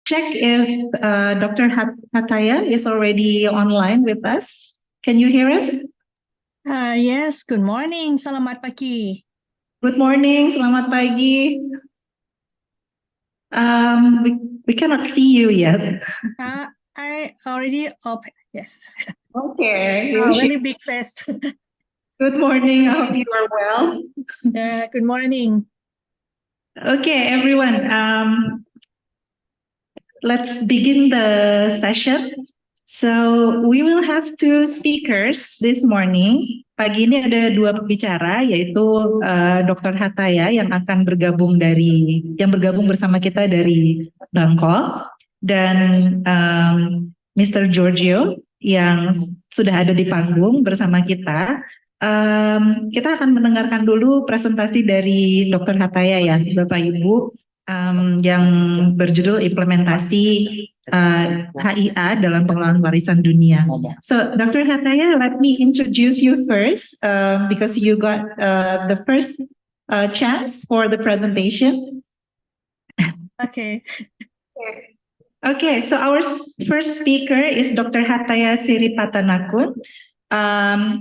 check if Dr. Hataya is already online with us. Can you hear us? Yes, good morning. Selamat pagi. Good morning, selamat pagi. We cannot see you yet. I already open. Yes. Okay. Really big face. Good morning. I hope you are well. Good morning. Okay, everyone. Let's begin the session. So we will have two speakers this morning. Pagi ini ada dua pembicara, yaitu Dr. Hataya yang akan bergabung bersama kita dari Bangkok, dan Mr. Giorgio yang sudah ada di panggung bersama kita. Kita akan mendengarkan dulu presentasi dari Dr. Hataya ya, Bapak Ibu, yang berjudul implementasi HIA dalam pengelolaan warisan dunia. So, Dr. Hataya, let me introduce you first because you got the first chance for the presentation. Okay. Okay, so our first speaker is Dr. Hataya Siripatanakun.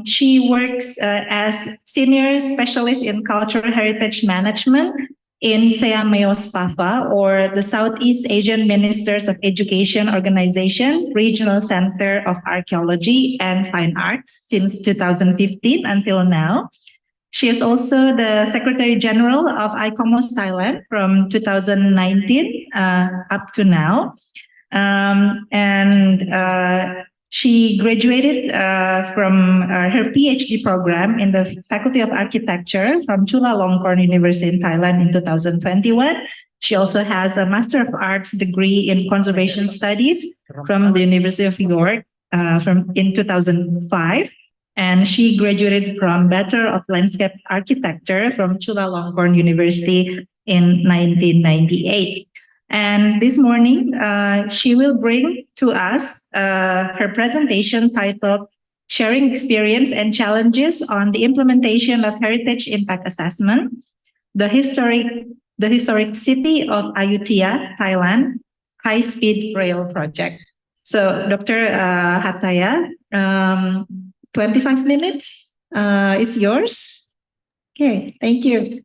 She works as senior specialist in cultural heritage management in SEAMEOS PAFA, or the Southeast Asian Ministers of Education Organization Regional Center of Archaeology and Fine Arts since 2015 until now. She is also the Secretary General of ICOMOS Thailand from 2019 up to now. She graduated from her PhD program in the Faculty of Architecture from Chulalongkorn University in Thailand in 2021. She also has a Master of Arts degree in Conservation Studies from the University of York in 2005. And she graduated from Bachelor of Landscape Architecture from Chulalongkorn University in 1998. And this morning, she will bring to us her presentation titled Sharing Experience and Challenges on the Implementation of Heritage Impact Assessment, the historic city of Ayutthaya, Thailand, high-speed rail project. So, Dr. Hataya, 25 minutes is yours. Okay, thank you.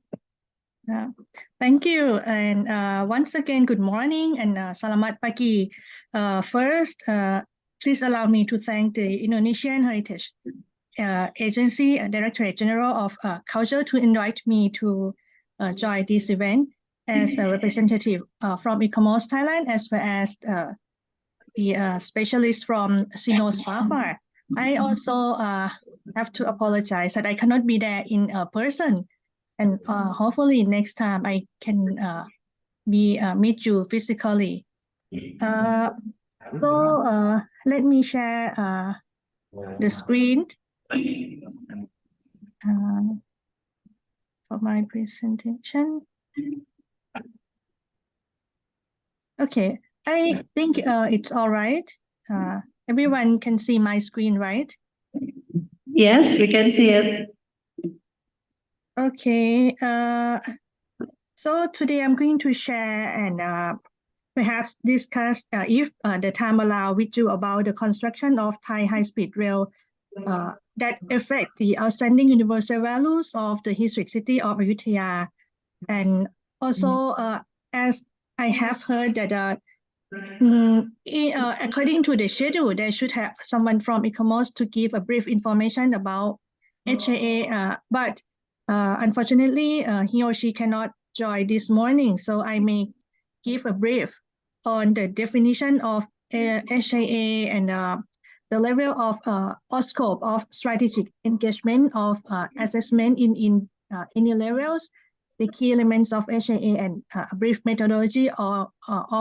Thank you. And once again, good morning and selamat pagi. First, please allow me to thank the Indonesian Heritage Agency, Directorate General of Culture, to invite me to join this event as a representative from ICOMOS Thailand, as well as the specialist from SEAMEOS PAFA. I also have to apologize that I cannot be there in person. And hopefully next time I can meet you physically. So let me share the screen for my presentation. Okay, I think it's all right. Everyone can see my screen, right? Yes, we can see it. Okay, so today I'm going to share and perhaps discuss, if the time allows, with you about the construction of Thai high-speed rail that affect the outstanding universal values of the historic city of Ayutthaya. And also, as I have heard that according to the schedule, they should have someone from ICOMOS to give a brief information about HIA, but unfortunately, he or she cannot join this morning, so I may give a brief on the definition of HIA and the level of or scope of strategic engagement of assessment in any levels, the key elements of HIA, and a brief methodology of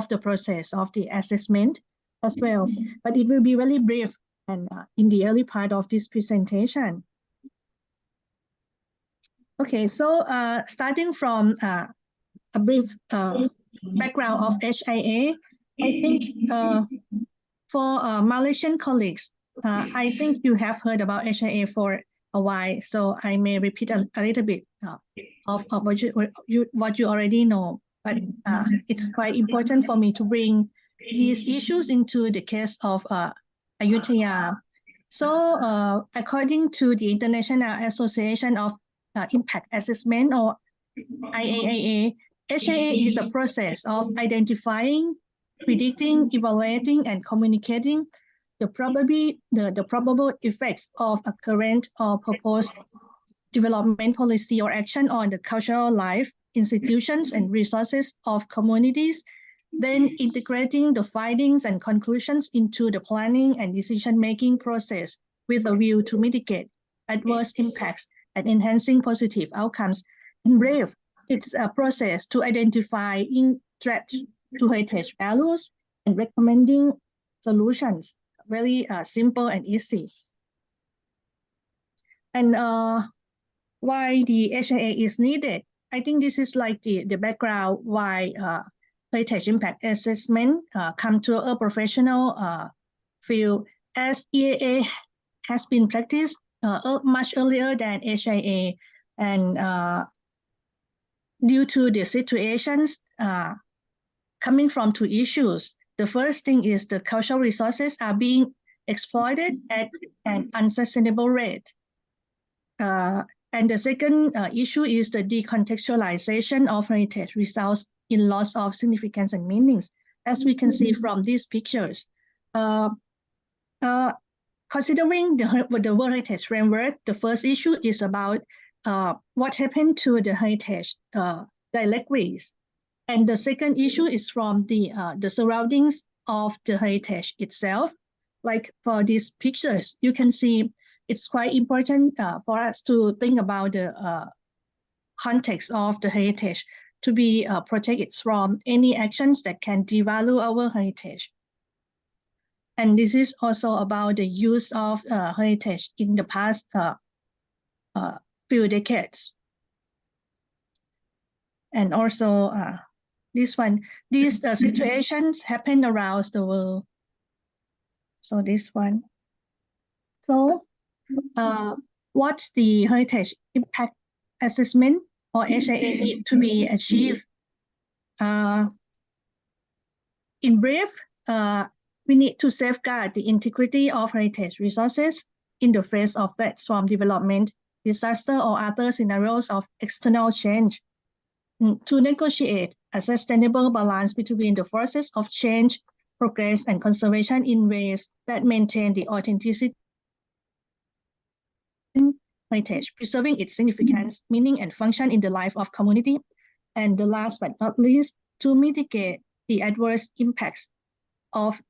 the process of the assessment as well. But it will be really brief and in the early part of this presentation. Okay, so starting from a brief background of HIA, I think for Malaysian colleagues, I think you have heard about HIA for a while, so I may repeat a little bit of what you already know. But it's quite important for me to bring these issues into the case of Ayutthaya. So, according to the International Association of Impact Assessment, or IAIA, HIA is a process of identifying, predicting, evaluating, and communicating the probable effects of a current or proposed development policy or action on the cultural life, institutions, and resources of communities, then integrating the findings and conclusions into the planning and decision-making process with a view to mitigate adverse impacts and enhancing positive outcomes. In brief, it's a process to identify threats to heritage values and recommending solutions. Very simple and easy. And why the HIA is needed? I think this is like the background why heritage impact assessment come to a professional field, as EAA has been practiced much earlier than HIA, and due to the situations coming from two issues. The first thing is the cultural resources are being exploited at an unsustainable rate. And the second issue is the decontextualization of heritage results in loss of significance and meanings, as we can see from these pictures. Considering the World Heritage Framework, the first issue is about what happened to the heritage directly. And the second issue is from the surroundings of the heritage itself. Like for these pictures, you can see it's quite important for us to think about the context of the heritage to be protected from any actions that can devalue our heritage. And this is also about the use of heritage in the past few decades. And also this one, these situations happen around the world. So this one. So what's the heritage impact assessment or HIA need to be achieved? In brief, we need to safeguard the integrity of heritage resources in the face of threats from development, disaster, or other scenarios of external change, to negotiate a sustainable balance between the forces of change, progress, and conservation in ways that maintain the authenticity of heritage, preserving its significance, meaning, and function in the life of community. And the last but not least, to mitigate the adverse impacts of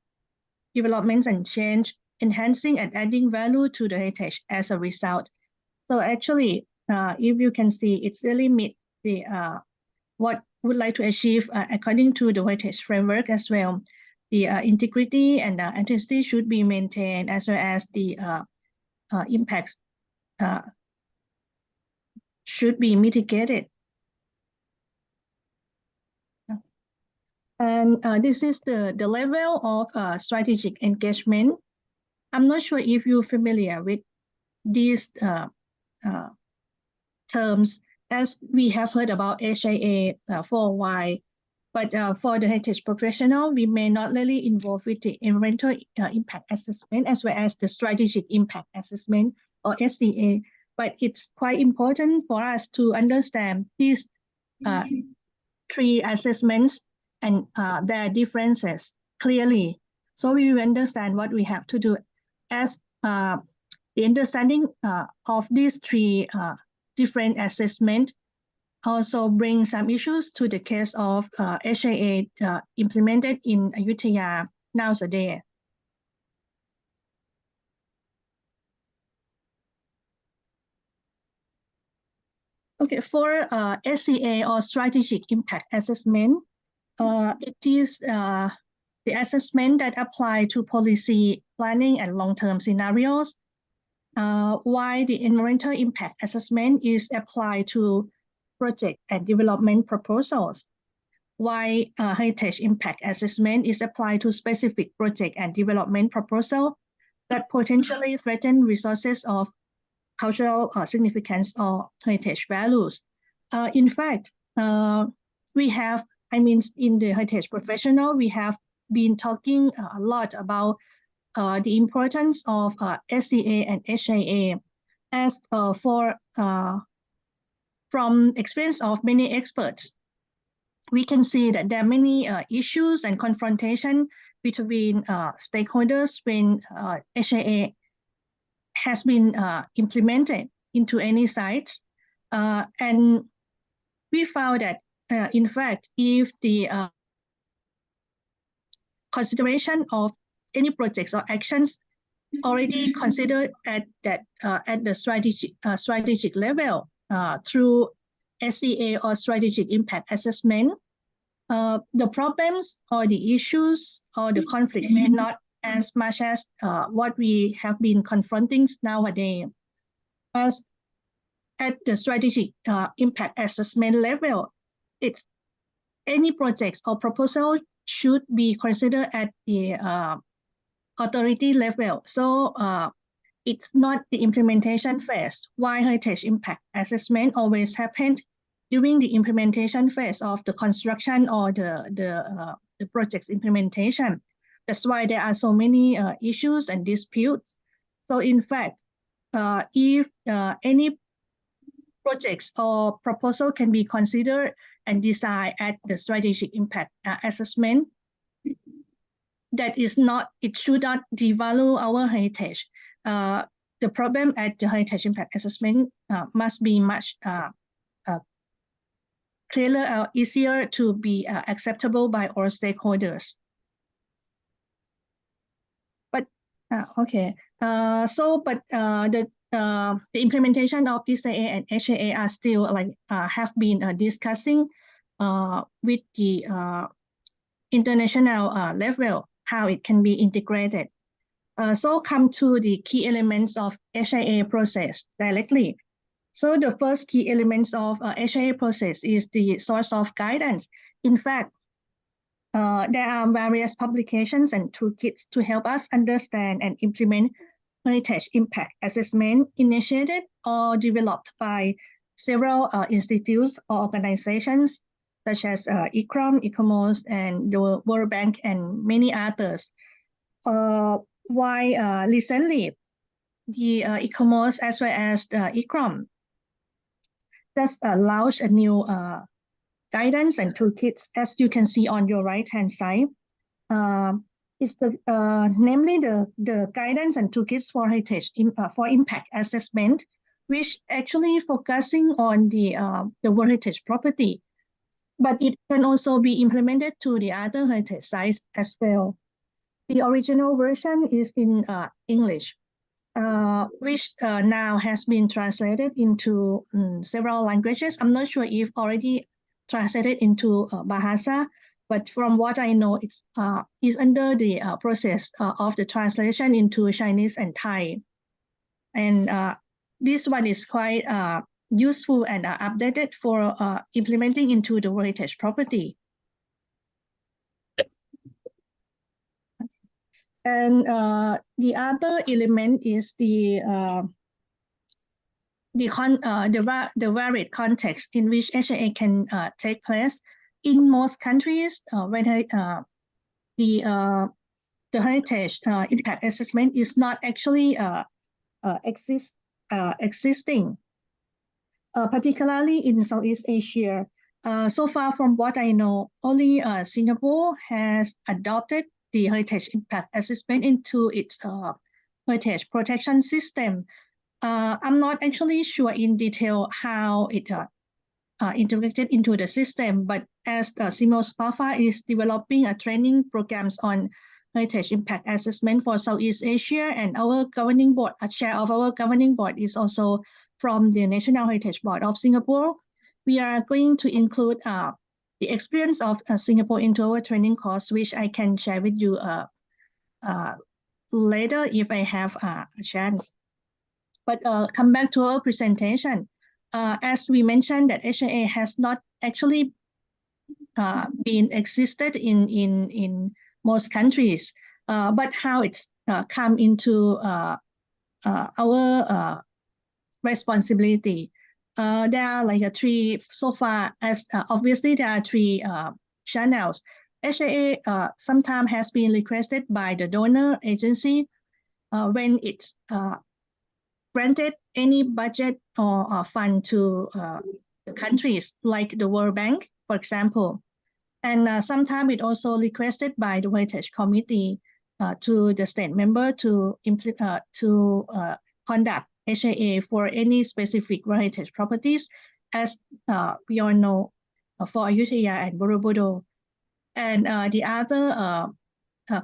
developments and change, enhancing and adding value to the heritage as a result. So actually, if you can see, it's really meet the what would like to achieve according to the heritage framework as well. The integrity and authenticity should be maintained, as well as the impacts should be mitigated. And this is the level of strategic engagement. I'm not sure if you're familiar with these terms, as we have heard about HIA for a while, but for the heritage professional, we may not really involve with the environmental impact assessment as well as the strategic impact assessment, or SDA. But it's quite important for us to understand these three assessments and their differences clearly, so we will understand what we have to do. As the understanding of these three different assessments also bring some issues to the case of HIA implemented in Ayutthaya nowadays. Okay, for SCA, or strategic impact assessment, it is the assessment that apply to policy planning and long-term scenarios, while the environmental impact assessment is applied to project and development proposals, while heritage impact assessment is applied to specific project and development proposal that potentially threaten resources of cultural significance or heritage values. In fact, we have, in the heritage professional, we have been talking a lot about the importance of SCA and HIA as from experience of many experts. We can see that there are many issues and confrontation between stakeholders when HIA has been implemented into any sites. And we found that, in fact, if the consideration of any projects or actions already considered at the strategic level through SCA or strategic impact assessment, the problems or the issues or the conflict may not as much as what we have been confronting nowadays. As at the strategic impact assessment level, it's any projects or proposal should be considered at the authority level. So it's not the implementation phase. Why heritage impact assessment always happens during the implementation phase of the construction or the project's implementation. That's why there are so many issues and disputes. So in fact, if any projects or proposal can be considered and decided at the strategic impact assessment, that is not, it should not devalue our heritage. The problem at the heritage impact assessment must be much clearer, easier to be acceptable by all stakeholders. But okay, the implementation of SCA and HIA are still have been discussing with the international level how it can be integrated. So come to the key elements of HIA process directly. So the first key elements of HIA process is the source of guidance. In fact, there are various publications and toolkits to help us understand and implement heritage impact assessment initiated or developed by several institutes or organizations such as ICCROM, ICOMOS, and the World Bank, and many others. Why recently, the ICOMOS as well as the ICCROM just launched a new guidance and toolkits, as you can see on your right-hand side. Is namely the guidance and toolkits for heritage for impact assessment, which actually focusing on the World Heritage property, but it can also be implemented to the other heritage sites as well. The original version is in English, which now has been translated into several languages. I'm not sure if already translated into Bahasa, but from what I know, it's is under the process of the translation into Chinese and Thai. And this one is quite useful and updated for implementing into the World Heritage property. And the other element is the varied context in which HIA can take place. In most countries, when the heritage impact assessment is not actually existing, particularly in Southeast Asia. So far, from what I know, only Singapore has adopted the heritage impact assessment into its heritage protection system. I'm not actually sure in detail how it integrated into the system, but as CIMOS PAFA is developing a training programs on heritage impact assessment for Southeast Asia, and our governing board, a chair of our governing board is also from the National Heritage Board of Singapore. We are going to include the experience of Singapore into our training course, which I can share with you later if I have a chance. But come back to our presentation. As we mentioned, that HIA has not actually been existed in most countries, but how it's come into our responsibility. There are like three so far, as obviously there are three channels. HIA sometimes has been requested by the donor agency when it's granted any budget or fund to the countries like the World Bank, for example. And sometimes it also requested by the Heritage Committee to the state member to conduct HIA for any specific heritage properties, as we all know for Ayutthaya and Borobudur. And the other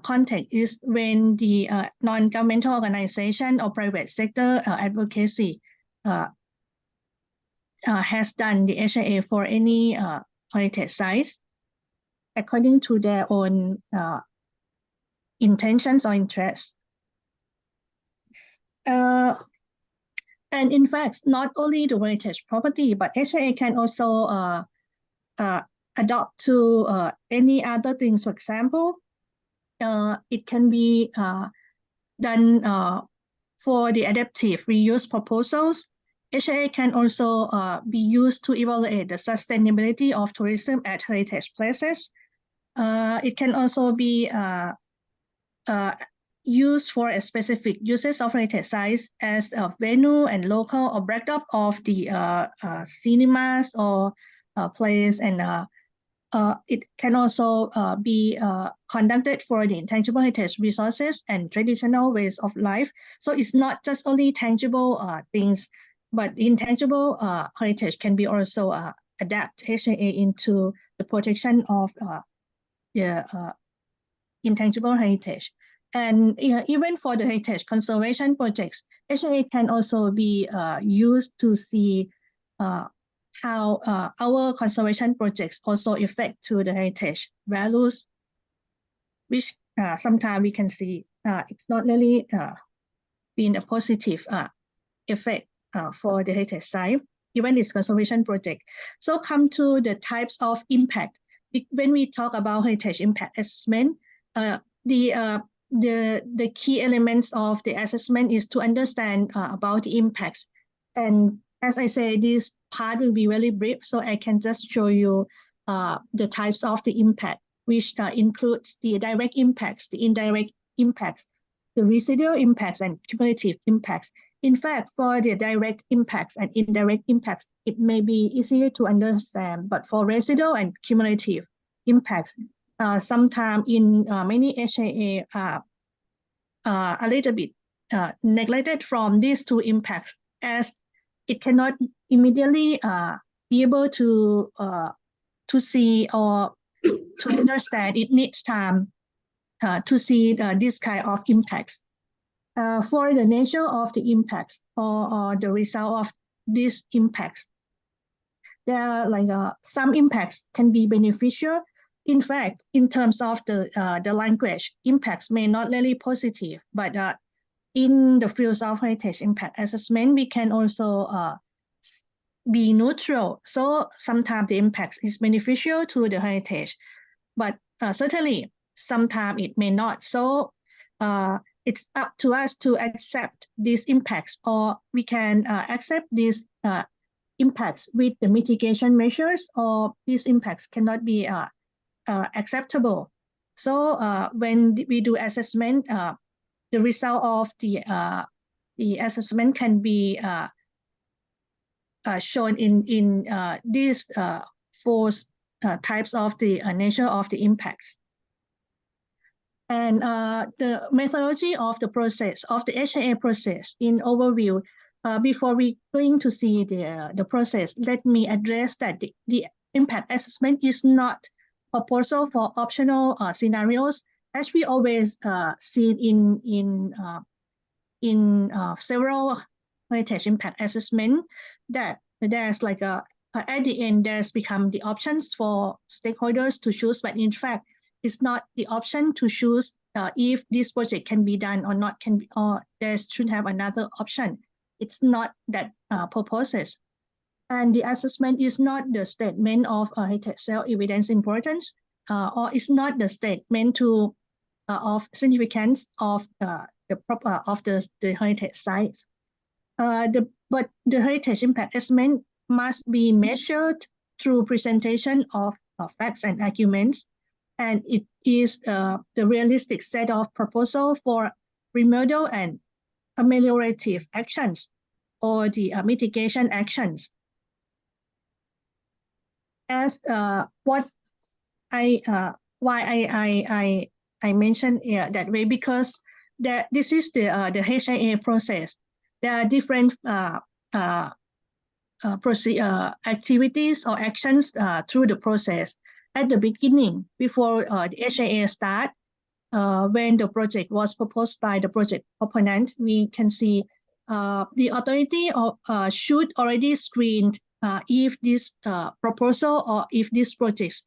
context is when the non-governmental organization or private sector advocacy has done the HIA for any heritage sites according to their own intentions or interests. And in fact, not only the heritage property, but HIA can also adopt to any other things. For example, it can be done for the adaptive reuse proposals. HIA can also be used to evaluate the sustainability of tourism at heritage places. It can also be used for a specific uses of heritage sites as a venue and local or backdrop of the cinemas or plays, and it can also be conducted for the intangible heritage resources and traditional ways of life. So it's not just only tangible things, but intangible heritage can be also adapt HIA into the protection of the intangible heritage. And even for the heritage conservation projects, HIA can also be used to see how our conservation projects also affect to the heritage values, which sometimes we can see it's not really been a positive effect for the heritage site, even this conservation project. So come to the types of impact. When we talk about heritage impact assessment, the key elements of the assessment is to understand about the impacts. And as I say, this part will be very brief, so I can just show you the types of the impact, which includes the direct impacts, the indirect impacts, the residual impacts, and cumulative impacts. In fact, for the direct impacts and indirect impacts, it may be easier to understand, but for residual and cumulative impacts, sometimes in many HIA a little bit neglected from these two impacts, as it cannot immediately be able to see or to understand. It needs time to see this kind of impacts. For the nature of the impacts or the result of these impacts, there are like some impacts can be beneficial. In fact, in terms of the language, impacts may not really positive, but in the fields of heritage impact assessment, we can also be neutral. So sometimes the impact is beneficial to the heritage, but certainly sometimes it may not. So it's up to us to accept these impacts, or we can accept these impacts with the mitigation measures, or these impacts cannot be acceptable. So when we do assessment, the result of the assessment can be shown in these four types of the nature of the impacts. And the methodology of the process, of the HIA process in overview, before we going to see the process, let me address that the impact assessment is not a proposal for optional scenarios, as we always see in several heritage impact assessment, that there's like at the end there's become the options for stakeholders to choose, but in fact it's not the option to choose if this project can be done or not, can be, or there should have another option. It's not that purposes. And the assessment is not the statement of heritage self-evidence importance, or it's not the statement to of significance of the heritage sites. But the heritage impact assessment must be measured through presentation of facts and arguments, and it is the realistic set of proposal for remedial and ameliorative actions or the mitigation actions. As what I mentioned here that way, because this is the HIA process. There are different activities or actions through the process. At the beginning, before the HIA start, when the project was proposed by the project proponent, we can see the authority should already screen if this proposal or if these projects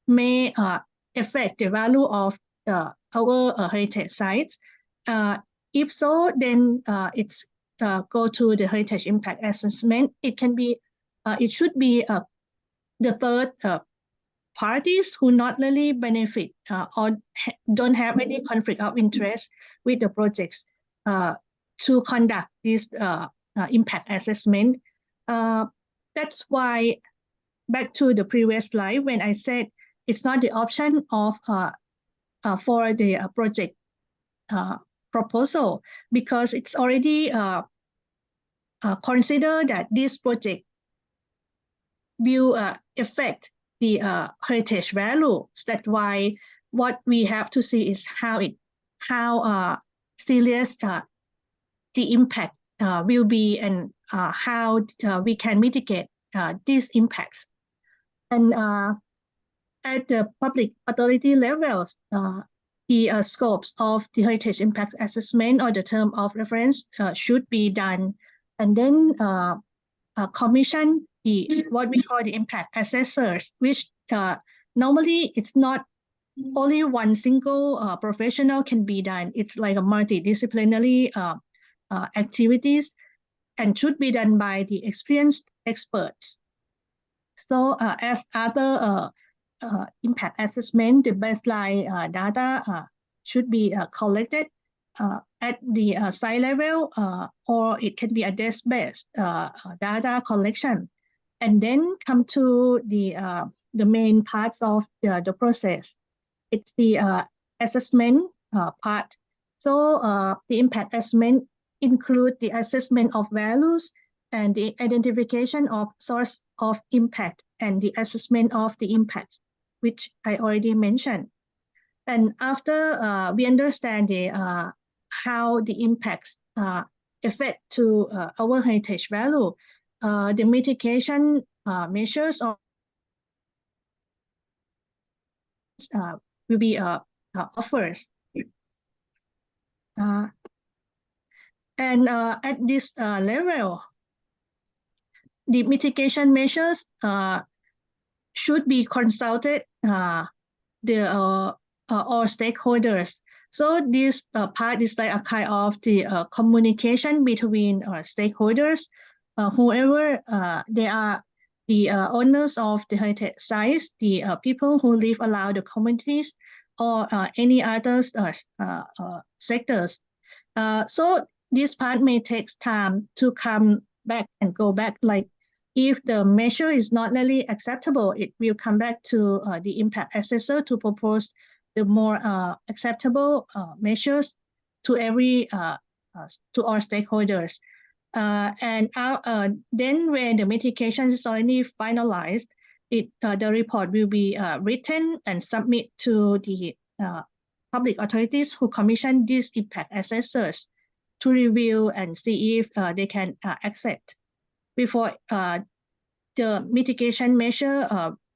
may affect the value of our heritage sites. If so, then it's go to the heritage impact assessment. It can be, it should be the third parties who not really benefit or don't have any conflict of interest with the projects to conduct this impact assessment. That's why, back to the previous slide, when I said it's not the option of for the project proposal, because it's already considered that this project will affect the heritage value. That's why what we have to see is how serious the impact will be, and how we can mitigate these impacts. And at the public authority levels, the scopes of the heritage impact assessment or the term of reference should be done, and then commission what we call the impact assessors, which normally it's not only one single professional can be done. It's like a multidisciplinary activities, and should be done by the experienced experts. So as other impact assessment, the baseline data should be collected at the site level, or it can be a desk-based data collection, and then come to the main parts of the process. It's the assessment part. So the impact assessment include the assessment of values and the identification of source of impact and the assessment of the impact, which I already mentioned. And after we understand the how the impacts affect to our heritage value, the mitigation measures will be offered. And at this level, the mitigation measures should be consulted all stakeholders. So this part is like a kind of the communication between stakeholders, whoever they are, the owners of the heritage sites, the people who live around the communities, or any other sectors. So this part may take time to come back and go back. Like if the measure is not really acceptable, it will come back to the impact assessor to propose the more acceptable measures to every to all stakeholders. And then when the mitigation is already finalized, the report will be written and submit to the public authorities who commission these impact assessors to review and see if they can accept before the mitigation measure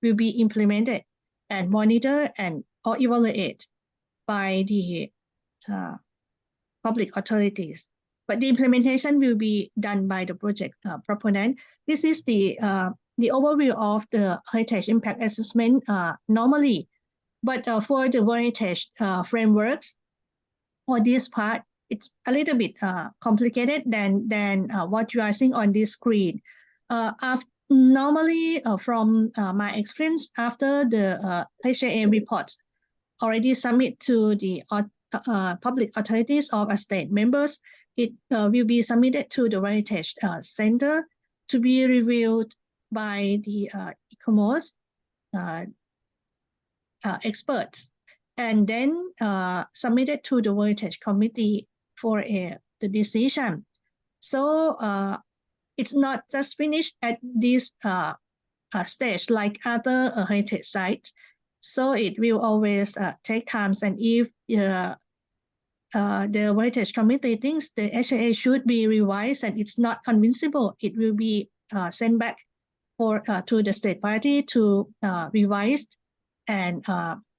will be implemented and monitored and or evaluated by the public authorities. But the implementation will be done by the project proponent. This is the overview of the heritage impact assessment normally. But for the heritage frameworks, for this part, it's a little bit complicated than what you are seeing on this screen. Normally, from my experience, after the HIA reports already submit to the public authorities of state members, it will be submitted to the Heritage Center to be reviewed by the ICOMOS. experts, and then submitted to the World Heritage Committee for the decision. So it's not just finished at this stage like other heritage sites. So it will always take time, and if the World Heritage Committee thinks the HIA should be revised and it's not convincible, it will be sent back to the state party to revise and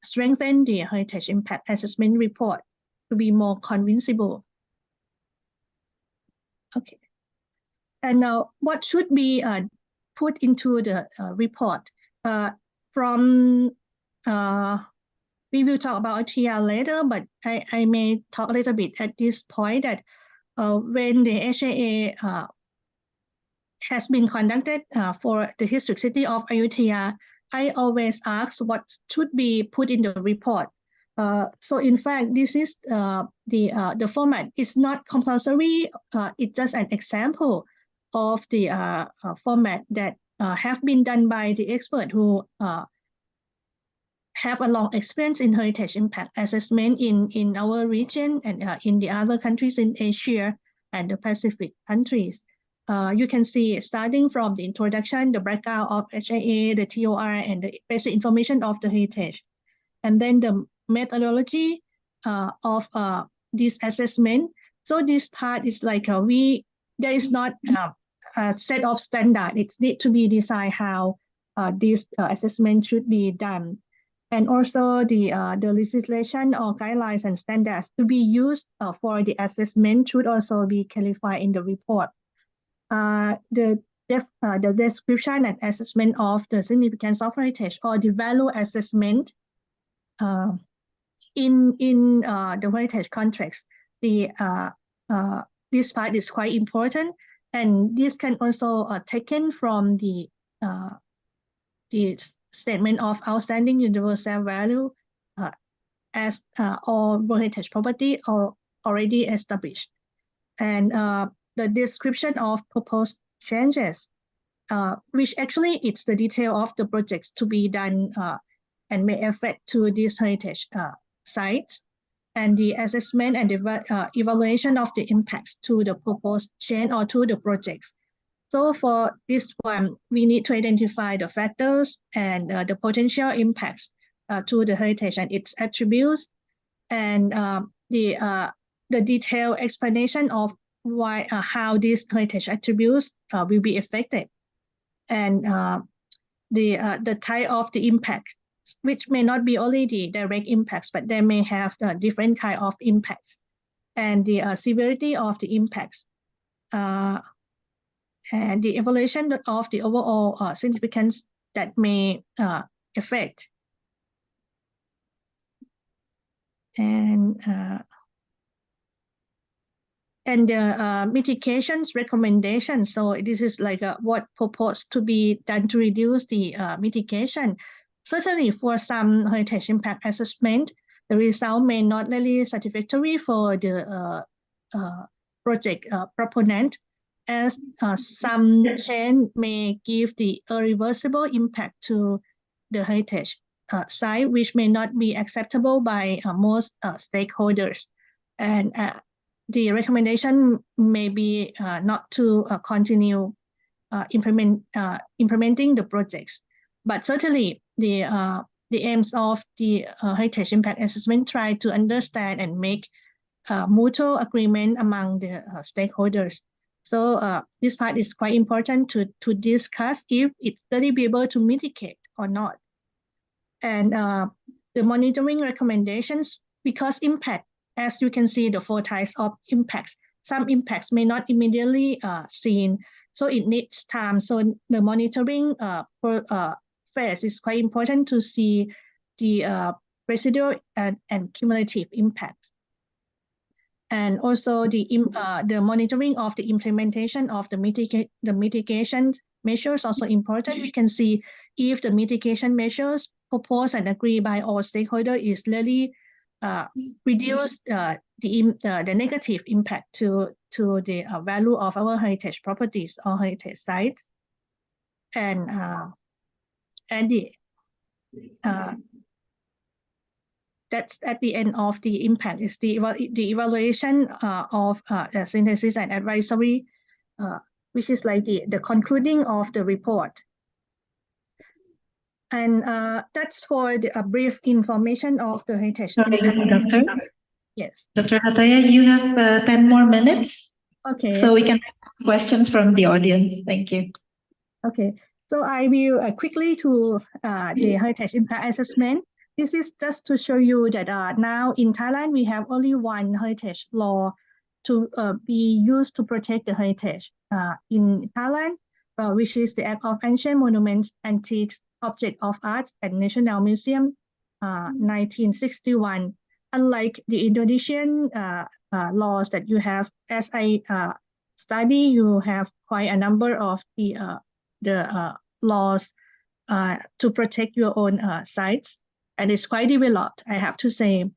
strengthen the heritage impact assessment report to be more convincible. Okay. And now what should be put into the report? We will talk about ITR later, but I may talk a little bit at this point that when the HIA has been conducted for the historic city of Ayutthaya, I always ask what should be put in the report. So in fact, this is the format. It's not compulsory. It's just an example of the format that have been done by the expert who have a long experience in heritage impact assessment in our region and in the other countries in Asia and the Pacific countries. You can see starting from the introduction, the breakdown of HIA, the TOR, and the basic information of the heritage. And then the methodology of this assessment. So this part is like there is not a set of standard. It needs to be designed how this assessment should be done. And also the legislation or guidelines and standards to be used for the assessment should also be clarified in the report. The description and assessment of the significance of heritage or the value assessment in the heritage context. This part is quite important, and this can also taken from the statement of outstanding universal value as all heritage property are already established. And the description of proposed changes, which actually it's the detail of the projects to be done and may affect to these heritage sites, and the assessment and the evaluation of the impacts to the proposed change or to the projects. So for this one, we need to identify the factors and the potential impacts to the heritage and its attributes, and the detailed explanation of why how these heritage attributes will be affected, and the type of the impact, which may not be only the direct impacts, but they may have different kind of impacts, and the severity of the impacts, and the evaluation of the overall significance that may affect. And the mitigations recommendations. So this is like what proposed to be done to reduce the mitigation. Certainly for some heritage impact assessment, the result may not really satisfactory for the project proponent, as some change may give the irreversible impact to the heritage site, which may not be acceptable by most stakeholders. And the recommendation may be not to continue implementing the projects. But certainly the aims of the heritage impact assessment try to understand and make mutual agreement among the stakeholders. So this part is quite important to discuss if it's really be able to mitigate or not. And the monitoring recommendations, because impact, as you can see, the 4 types of impacts, some impacts may not immediately seen, so it needs time. So the monitoring phase is quite important to see the residual and cumulative impacts. And also the monitoring of the implementation of the mitigation measures also important. We can see if the mitigation measures proposed and agreed by all stakeholders is really reduce the negative impact to the value of our heritage properties or heritage sites, and that's at the end of the impact is the evaluation of the synthesis and advisory, which is like the concluding of the report. And that's for a brief information of the heritage impact. Doctor? Yes. Dr. Hataya, you have 10 more minutes. Okay. So we can have questions from the audience. Thank you. Okay. So I will quickly to the heritage impact assessment. This is just to show you that now in Thailand, we have only one heritage law to be used to protect the heritage in Thailand, which is the Act of Ancient Monuments, Antiques, Object of Art and National Museum, 1961. Unlike the Indonesian laws that you have, as I study, you have quite a number of the laws to protect your own sites, and it's quite developed, I have to say.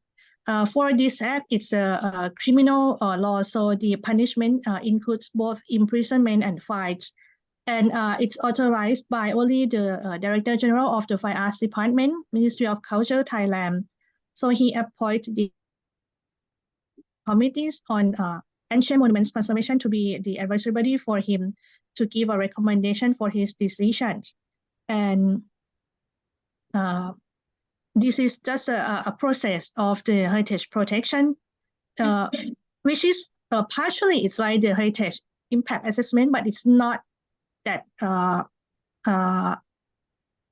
For this act, it's a criminal law, so the punishment includes both imprisonment and fines. And it's authorized by only the Director General of the Fine Arts Department, Ministry of Culture, Thailand. So he appoints the committees on ancient monuments conservation to be the advisory body for him to give a recommendation for his decisions. And this is just a process of the heritage protection, which is partially it's like the heritage impact assessment, but it's not that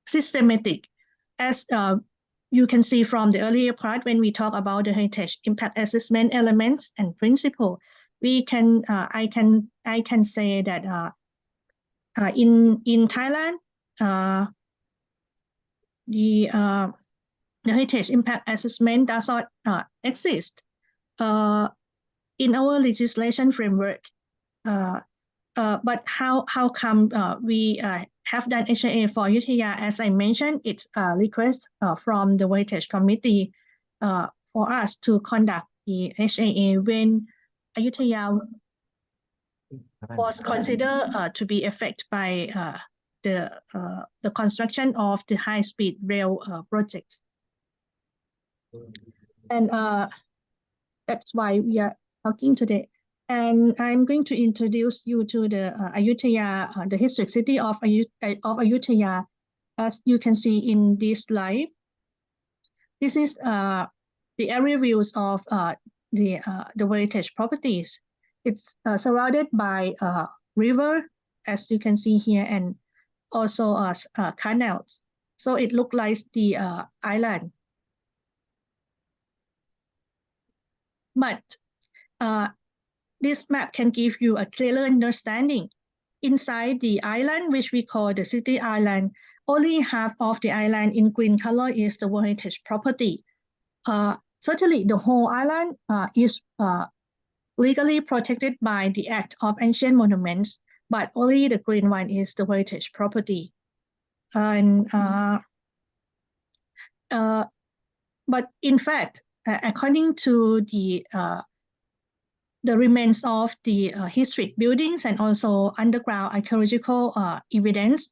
systematic. As you can see from the earlier part, when we talk about the heritage impact assessment elements and principle, we can I can say that in Thailand, the heritage impact assessment does not exist in our legislation framework. But how come we have done HIA for Ayutthaya? As I mentioned, it's a request from the Heritage Committee for us to conduct the HIA when Ayutthaya was considered to be affected by the construction of the high-speed rail projects. And that's why we are talking today. And I'm going to introduce you to the Ayutthaya, the historic city of Ayutthaya. As you can see in this slide, this is the area views of the heritage properties. It's surrounded by river, as you can see here, and also canals. So it looks like the island. But this map can give you a clearer understanding. Inside the island, which we call the city island, only half of the island in green color is the World Heritage property. Certainly, the whole island is legally protected by the Act of Ancient Monuments, but only the green one is the heritage property. And but in fact, according to the remains of the historic buildings and also underground archaeological evidence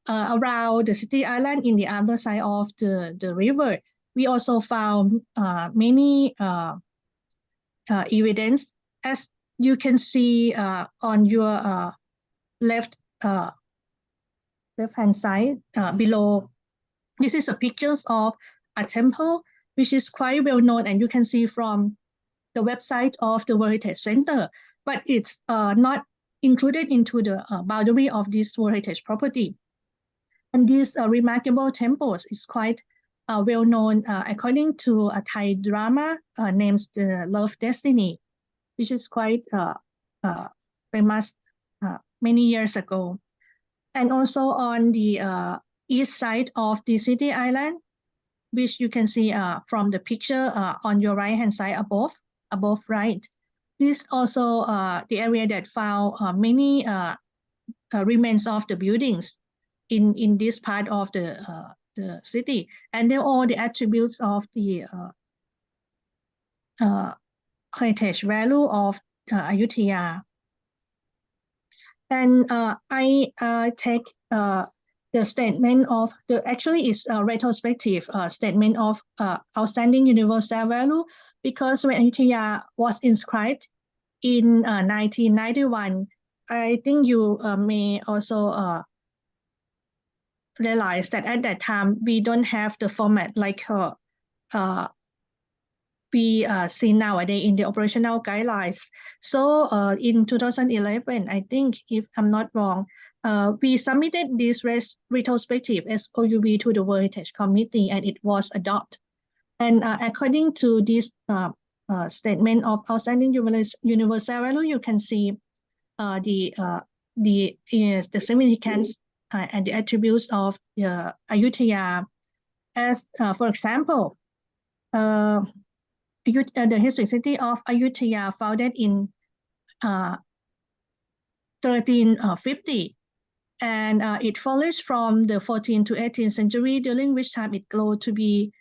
around the city island in the other side of the river, we also found many evidence. As you can see on your left-hand side below, this is a pictures of a temple, which is quite well known, and you can see from the website of the World Heritage Center, but it's not included into the boundary of this World Heritage property. And these remarkable temples is quite well known according to a Thai drama named The Love Destiny, which is quite famous many years ago. And also on the east side of the city island, which you can see from the picture on your right-hand side above right. This also the area that found many remains of the buildings in this part of the city, and they're all the attributes of the heritage value of Ayutthaya. And I take the statement of actually is a retrospective statement of outstanding universal value, because when Ayutthaya was inscribed in 1991, I think you may also realize that at that time we don't have the format like we see nowadays in the operational guidelines. So in 2011, I think, if I'm not wrong, we submitted this retrospective SOUV to the World Heritage Committee, and it was adopted. And according to this statement of outstanding universal value, you can see the significance and the attributes of Ayutthaya. As for example, the historic city of Ayutthaya, founded in 1350, and it flourished from the 14th to 18th century, during which time it grew to be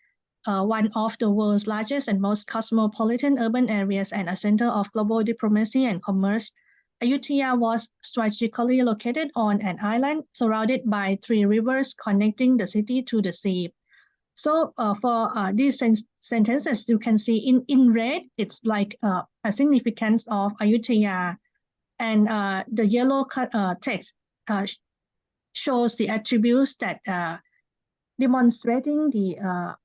one of the world's largest and most cosmopolitan urban areas and a center of global diplomacy and commerce. Ayutthaya was strategically located on an island surrounded by 3 rivers connecting the city to the sea. So for these sentences, you can see in red, it's like a significance of Ayutthaya, and the yellow text shows the attributes that demonstrating the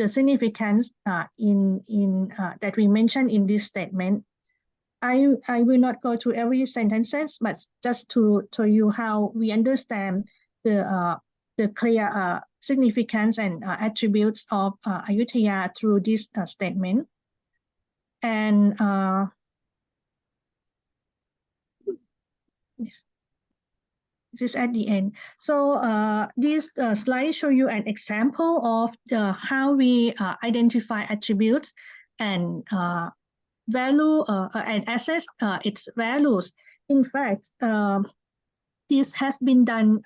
significance in that we mentioned in this statement. I will not go through every sentences, but just to show you how we understand the clear significance and attributes of Ayutthaya through this statement. And this is at the end. So this slide show you an example of how we identify attributes and value and assess its values. In fact, this has been done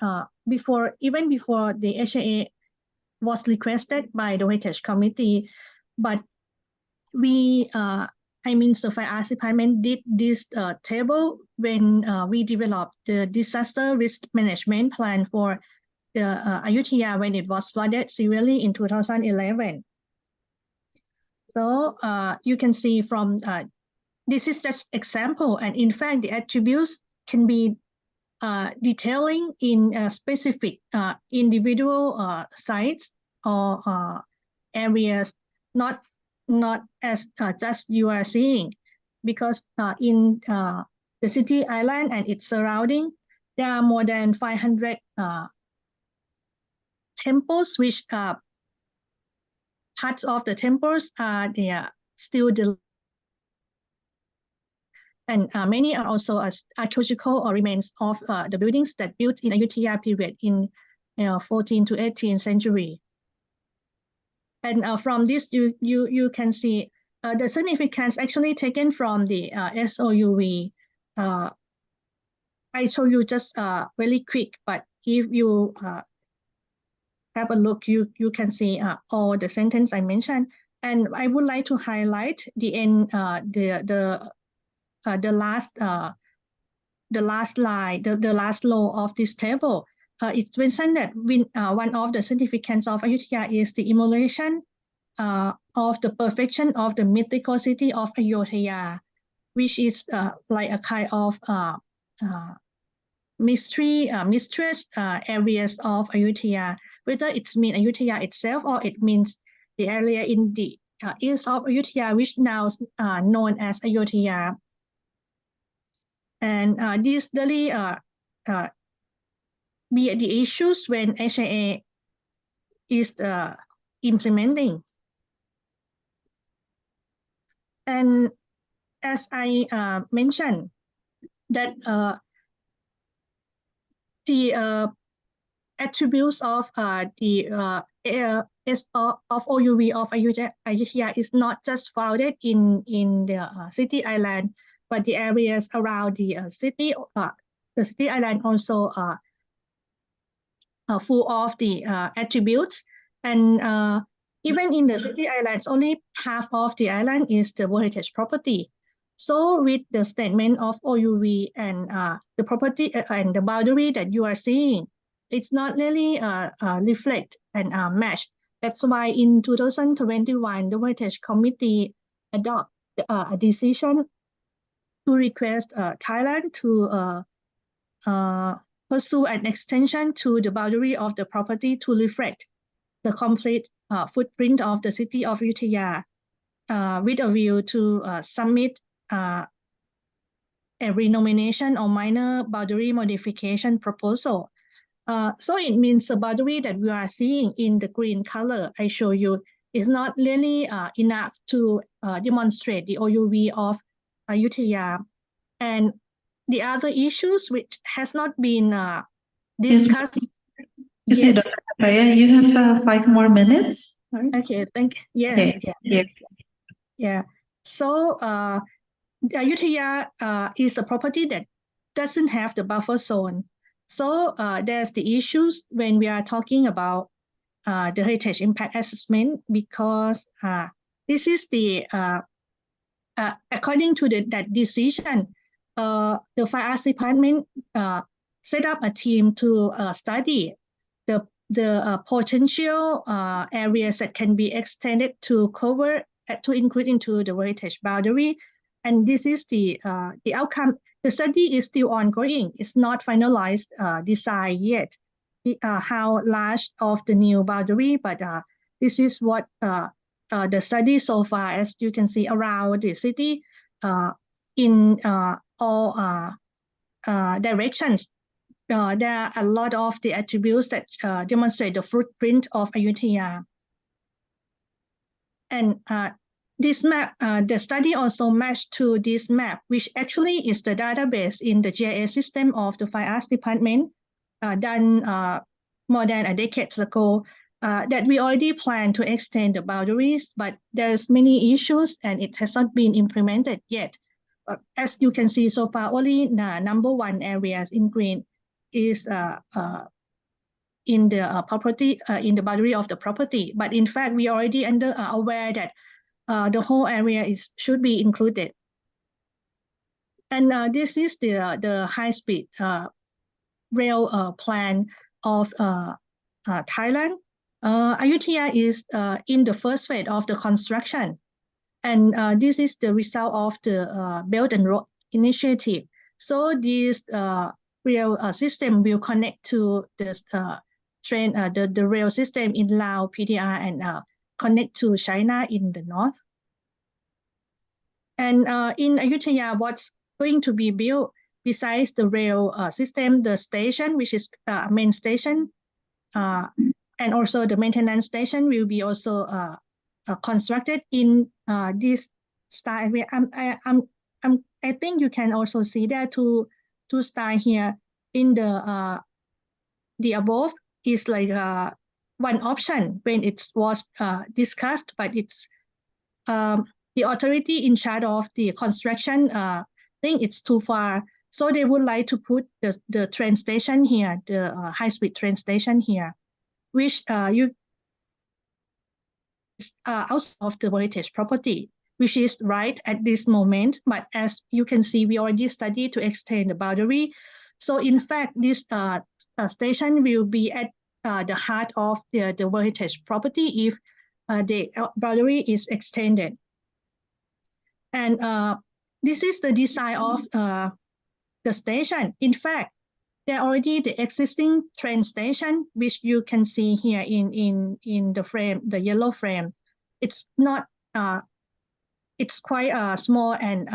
even before the HAA was requested by the Heritage Committee. But we, Sophia Arts Department did this table when we developed the disaster risk management plan for the Ayutthaya when it was flooded severely in 2011. So you can see from this is just example, and in fact the attributes can be detailing in specific individual sites or areas, not as just you are seeing, because in the city island and its surrounding, there are more than 500 temples, which parts of the temples are still and many are also archaeological or remains of the buildings that built in Ayutthaya period in 14th to 18th century. And from this, you can see the significance actually taken from the SOUV. I show you just very quick, but if you have a look, you can see all the sentence I mentioned. And I would like to highlight the end, the last line, the last row of this table. It's mentioned that one of the significance of Ayutthaya is the emulation of the perfection of the mythical city of Ayutthaya, which is like a kind of mistress areas of Ayutthaya, whether it's mean Ayutthaya itself or it means the area in the east of Ayutthaya, which now known as Ayutthaya. And these really be the issues when HAA is implementing. And as I mentioned, that the attributes of the of OUV of Ayutthaya is not just founded in the city island, but the areas around the city island also full of the attributes. And even in the city islands, only half of the island is the World Heritage property. So with the statement of OUV and the property and the boundary that you are seeing, it's not really reflect and match. That's why in 2021, the Heritage Committee adopt a decision to request Thailand to pursue an extension to the boundary of the property to reflect the complete footprint of the city of Ayutthaya, with a view to submit a renomination or minor boundary modification proposal. So it means the boundary that we are seeing in the green color I show you is not really enough to demonstrate the OUV of Ayutthaya. And the other issues which has not been discussed Excuse me, yet. Dr. Capraya, you have 5 more minutes. Sorry. Okay, yes, Okay. yeah. So Ayutthaya is a property that doesn't have the buffer zone. So there's the issues when we are talking about the heritage impact assessment, because this is the according to that decision, the Fine Arts Department set up a team to study the potential areas that can be extended to cover to include into the heritage boundary, and this is the outcome. The study is still ongoing. It's not finalized design yet. How large of the new boundary, but this is what the study so far, as you can see around the city, in all directions. There are a lot of the attributes that demonstrate the footprint of Ayutthaya. And this map, the study also matched to this map, which actually is the database in the GIS system of the Fine Arts Department, done more than a decade ago, that we already plan to extend the boundaries, but there's many issues and it has not been implemented yet. As you can see so far, only number 1 areas in green is in the property, in the boundary of the property. But in fact, we already aware that the whole area should be included. And this is the high-speed rail plan of Thailand. Ayutthaya is in the first phase of the construction. And this is the result of the Belt and Road Initiative. So this rail system will connect to the train, the rail system in Laos, PTR, and connect to China in the north. And in Ayutthaya, what's going to be built besides the rail system, the station, which is main station, and also the maintenance station will be also constructed in this style. I think you can also see there two style here in the above is like one option when it was discussed, but it's the authority in charge of the construction think it's too far, so they would like to put the train station here, the high-speed train station here, which you out of the heritage property, which is right at this moment. But as you can see, we already studied to extend the boundary. So in fact, this station will be at the heart of the heritage property if the boundary is extended. And this is the design of the station. In fact, there already the existing train station, which you can see here in the frame, the yellow frame. It's not, it's quite small and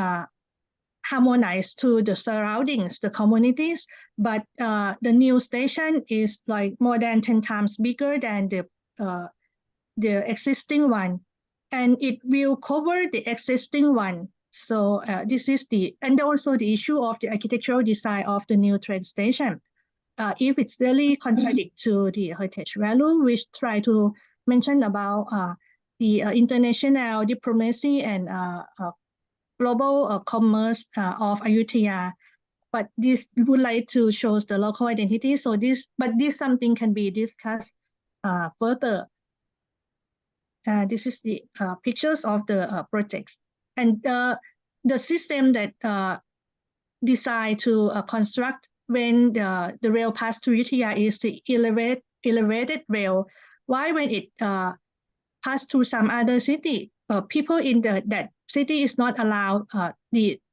harmonized to the surroundings, the communities, but the new station is like more than 10 times bigger than the existing one, and it will cover the existing one. So this is and also the issue of the architectural design of the new train station. If it's really contradict to the heritage value, we try to mention about the international diplomacy and global commerce of Ayutthaya. But this would like to show the local identity. So this something can be discussed further. This is the pictures of the projects. And the system that decide to construct when the rail passed to Ayutthaya is the elevated rail. Why when it passed to some other city, people in that city is not allowed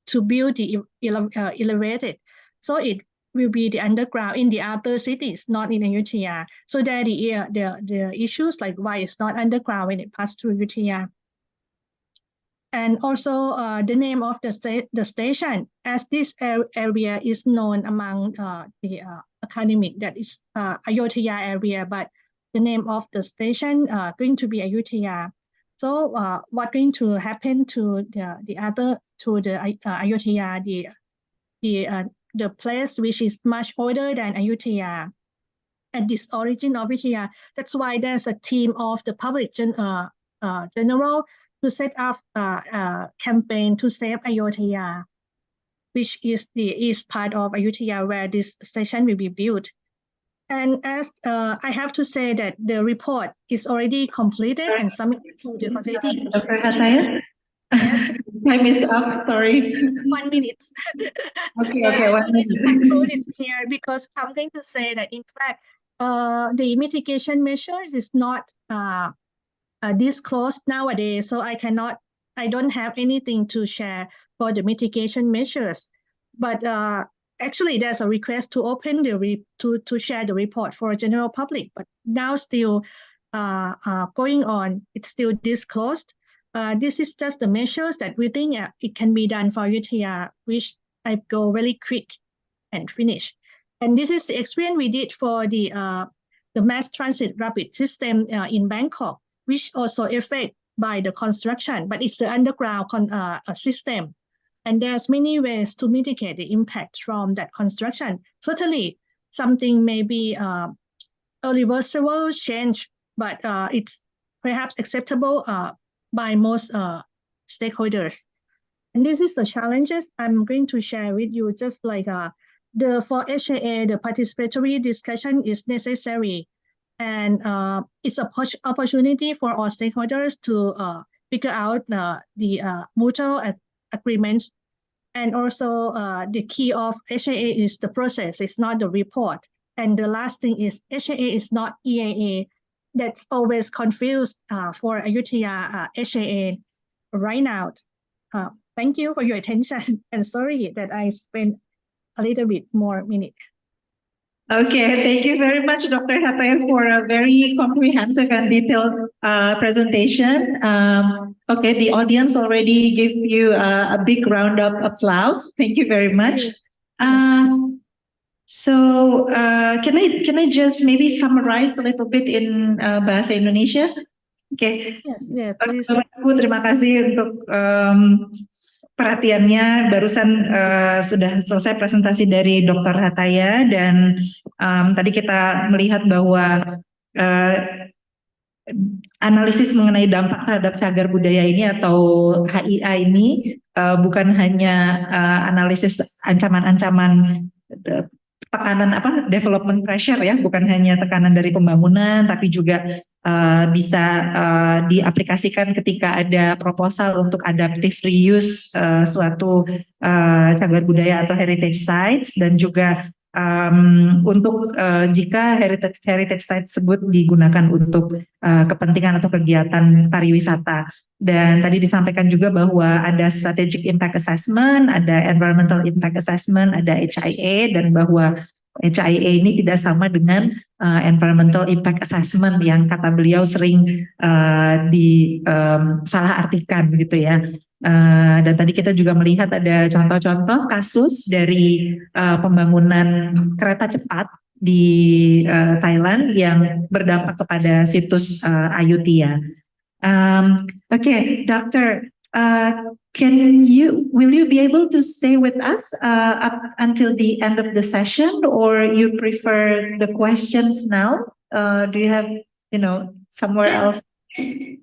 to build the elevated, so it will be the underground in the other cities, not in Ayutthaya. So there the issues like why it's not underground when it passed through Ayutthaya. And also the name of the station, as this area is known among the academic, that is Ayutthaya area, but the name of the station going to be Ayutthaya. So what going to happen to the Ayutthaya, the place which is much older than Ayutthaya, and this origin of Ayutthaya. That's why there's a team of the public general to set up a campaign to save Ayutthaya, which is the east part of Ayutthaya where this station will be built. And as I have to say that the report is already completed and submitted to the authority. Dr. Hataya? Yes. Time is up, sorry. 1 minute. Okay, 1 minute. To conclude this here, because I'm going to say that in fact, the mitigation measures is not disclosed nowadays, so I don't have anything to share for the mitigation measures. But actually, there's a request to open to share the report for general public, but now still going on, it's still disclosed. This is just the measures that we think it can be done for Ayutthaya, which I go really quick and finish. And this is the experience we did for the mass transit rapid system in Bangkok, which also affected by the construction, but it's the underground system. And there's many ways to mitigate the impact from that construction. Certainly, something may be a reversible change, but it's perhaps acceptable by most stakeholders. And this is the challenges I'm going to share with you, just like for HAA, the participatory discussion is necessary. And it's an opportunity for all stakeholders to figure out the mutual agreements. And also the key of HAA is the process, it's not the report. And the last thing is HAA is not EAA. That's always confused for Ayutthaya HAA right now. Thank you for your attention, and sorry that I spent a little bit more minute. Okay, thank you very much, Dr. Hataya, for a very comprehensive and detailed presentation. Okay, the audience already gave you a big round of applause. Thank you very much. So can I just maybe summarize a little bit in Bahasa Indonesia? Okay. Yes, yeah, please. Terima kasih untuk perhatiannya. Barusan sudah selesai presentasi dari Dr. Hataya, dan tadi kita melihat bahwa analisis mengenai dampak terhadap cagar budaya ini atau HIA ini bukan hanya analisis ancaman-ancaman tekanan development pressure ya, bukan hanya tekanan dari pembangunan, tapi juga bisa diaplikasikan ketika ada proposal untuk adaptive reuse suatu cagar budaya atau heritage sites, dan juga untuk jika heritage site tersebut digunakan untuk kepentingan atau kegiatan pariwisata. Dan tadi disampaikan juga bahwa ada strategic impact assessment, ada environmental impact assessment, ada HIA, dan bahwa HIA ini tidak sama dengan environmental impact assessment yang kata beliau sering salah artikan gitu ya. Dan tadi kita juga melihat ada contoh-contoh kasus dari pembangunan kereta cepat di Thailand yang berdampak kepada situs Ayutthaya. Okay, Doctor, will you be able to stay with us up until the end of the session, or you prefer the questions now? Do you have, somewhere else?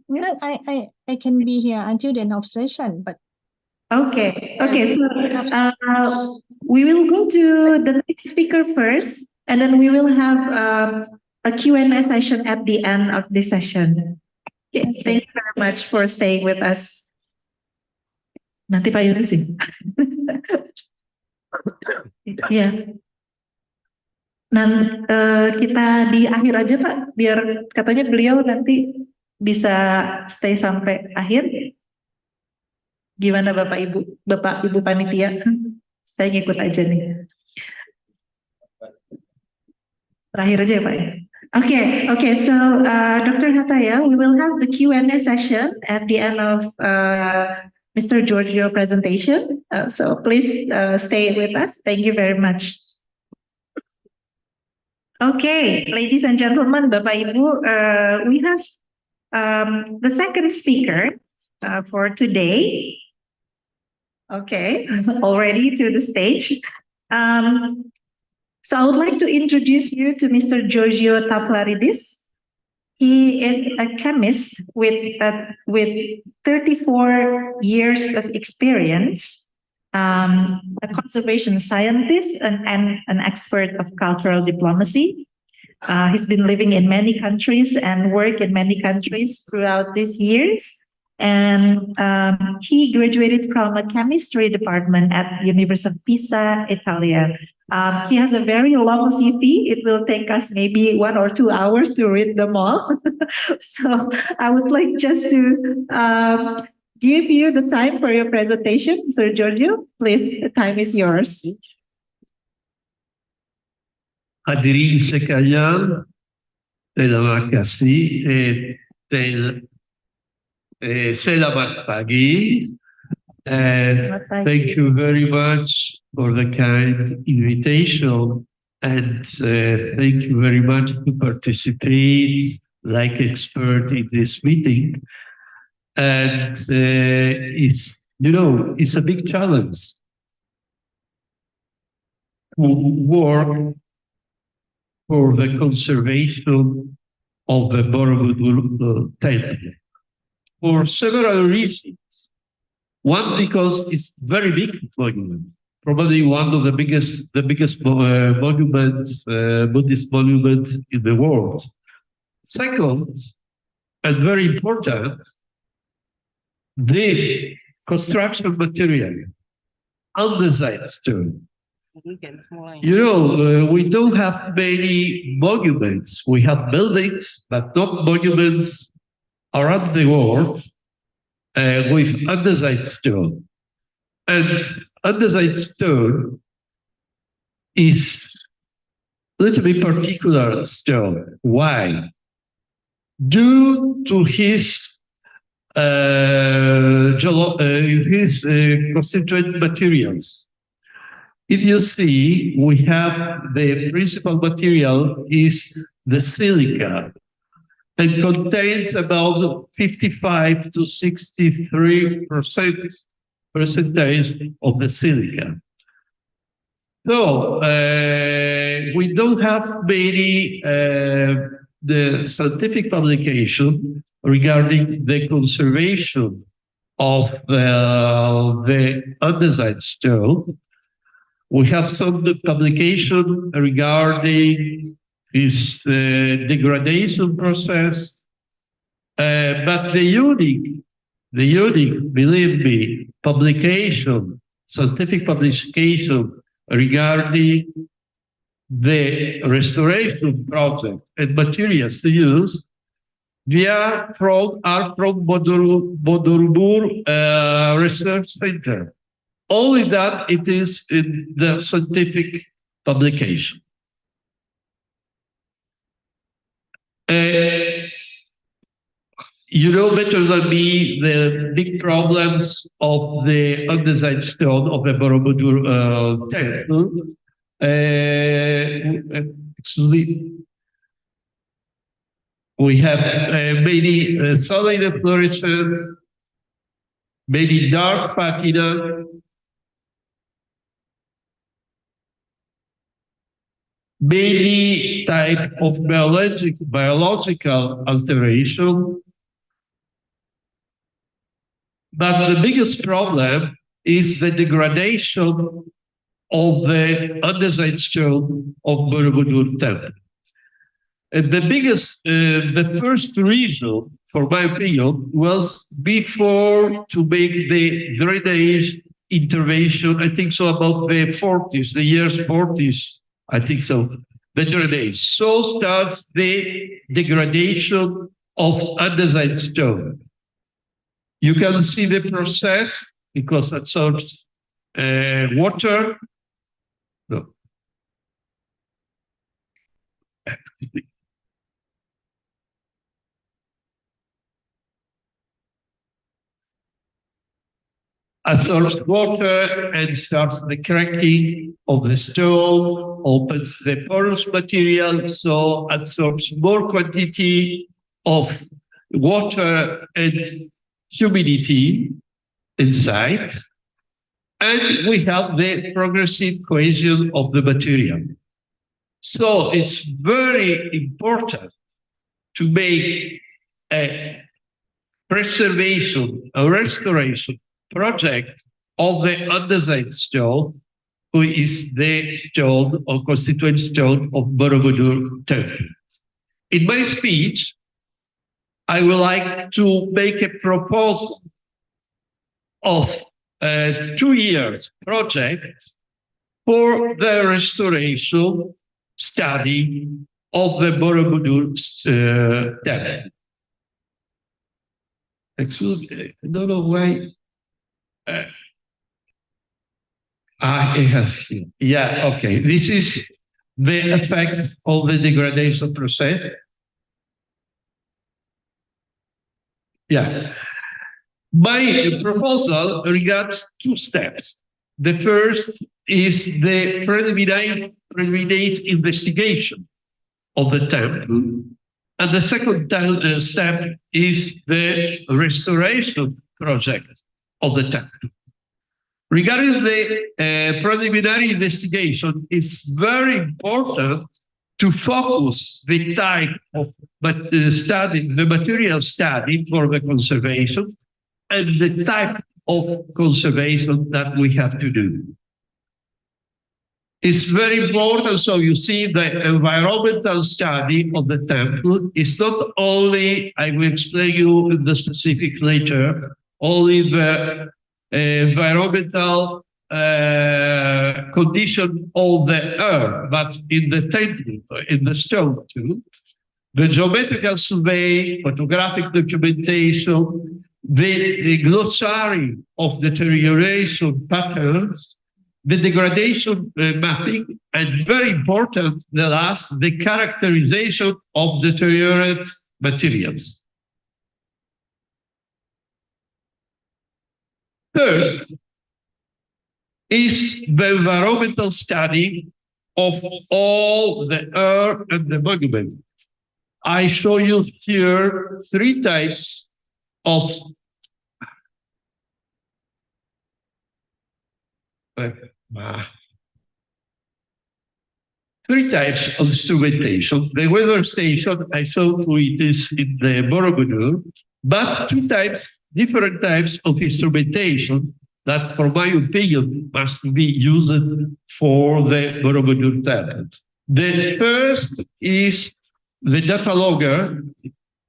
No, I can be here until the end of session, but okay. So we will go to the next speaker first, and then we will have a Q&A session at the end of the session. Okay. Thank you very much for staying with us. Nanti Pak Yunus sih. Yeah. Kita di akhir aja Pak, biar katanya beliau nanti bisa stay sampai akhir. Gimana Bapak Ibu panitia? Saya ngikut aja nih. Terakhir aja ya Pak ya. Okay. So Dr. Hataya, we will have the Q&A session at the end of Mr. Giorgio presentation. So please stay with us. Thank you very much. Okay, ladies and gentlemen, Bapak Ibu, we have the second speaker for today. Okay, already to the stage. So I would like to introduce you to Mr. Giorgio Tavlaridis. He is a chemist with 34 years of experience, a conservation scientist and an expert of cultural diplomacy. He's been living in many countries and worked in many countries throughout these years. And he graduated from a chemistry department at University of Pisa, Italy. He has a very long CV. It will take us maybe 1 or 2 hours to read them all. So I would like just to give you the time for your presentation. Sir Giorgio, please, the time is yours. Hadirin sekalian, terima kasih. Selamat pagi. And thank you very much for the kind invitation. And thank you very much to participate like expert in this meeting. And it's a big challenge to work for the conservation of the Borobudur temple for several reasons. One, because it's very big monument, probably one of the biggest monuments, Buddhist monuments in the world. Second, and very important, the construction material, andesite stone. We don't have many monuments. We have buildings, but not monuments around the world with andesite stone. And andesite stone is a little bit particular stone. Why? Due to his constituent materials. If you see, we have the principal material is the silica, and contains about 55 to 63% of the silica. So we don't have many the scientific publication regarding the conservation of the andesite stone. We have some publication regarding its degradation process, but the unique, believe me, scientific publication regarding the restoration project and materials to use, are from Borobudur Research Center. Only that it is in the scientific publication. You know better than me the big problems of the andesite stone of the Borobudur temple. We have many solid efflorescence, many dark patina, many type of biological alteration. But the biggest problem is the degradation of the andesite stone of Borobudur temple. And the first reason, for my opinion, was before to make the drainage intervention, I think so about the years 40s, I think so. the drainage. So starts the degradation of andesite stone. You can see the process because it absorbs water. No. Absorbs water and starts the cracking of the stone, opens the porous material, so absorbs more quantity of water and humidity inside. And we have the progressive cohesion of the material. So it's very important to make a preservation, a restoration project of the andesite stone, who is the stone or constituent stone of Borobudur temple. In my speech, I would like to make a proposal of a 2 years project for the restoration study of the Borobudur temple. Excuse me, I don't know why. Yeah, okay. This is the effect of the degradation process. Yeah. My proposal regards 2 steps. The first is the preliminary investigation of the temple. And the second step is the restoration project of the temple. Regarding the preliminary investigation, it's very important to focus the type of study, the material study for the conservation, and the type of conservation that we have to do. It's very important, so you see the environmental study of the temple is not only, I will explain you the specific later, only the environmental condition of the earth, but in the temple, in the stone too. The geometrical survey, photographic documentation, the glossary of deterioration patterns, the degradation mapping, and very important, the last, the characterization of deteriorated materials. Third is the environmental study of all the earth and the monument. I show you here 3 types of instrumentation. The weather station, I showed you it is in the Borobudur, but 2 types, different types of instrumentation that, for my opinion, must be used for the Borobudur temple. The first is the data logger,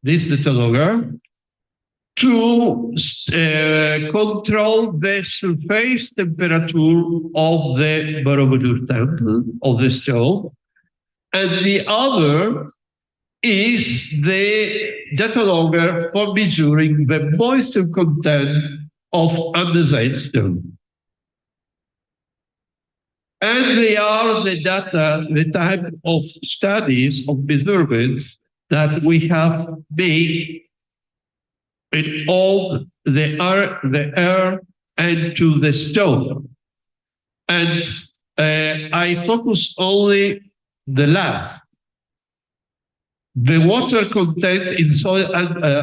this data logger, to control the surface temperature of the Borobudur temple, of the stone. And the other is the data logger for measuring the moisture content of andesite stone. And they are the data, the type of studies of measurements that we have made in all the air and to the stone. And I focus only the last. The water content in soil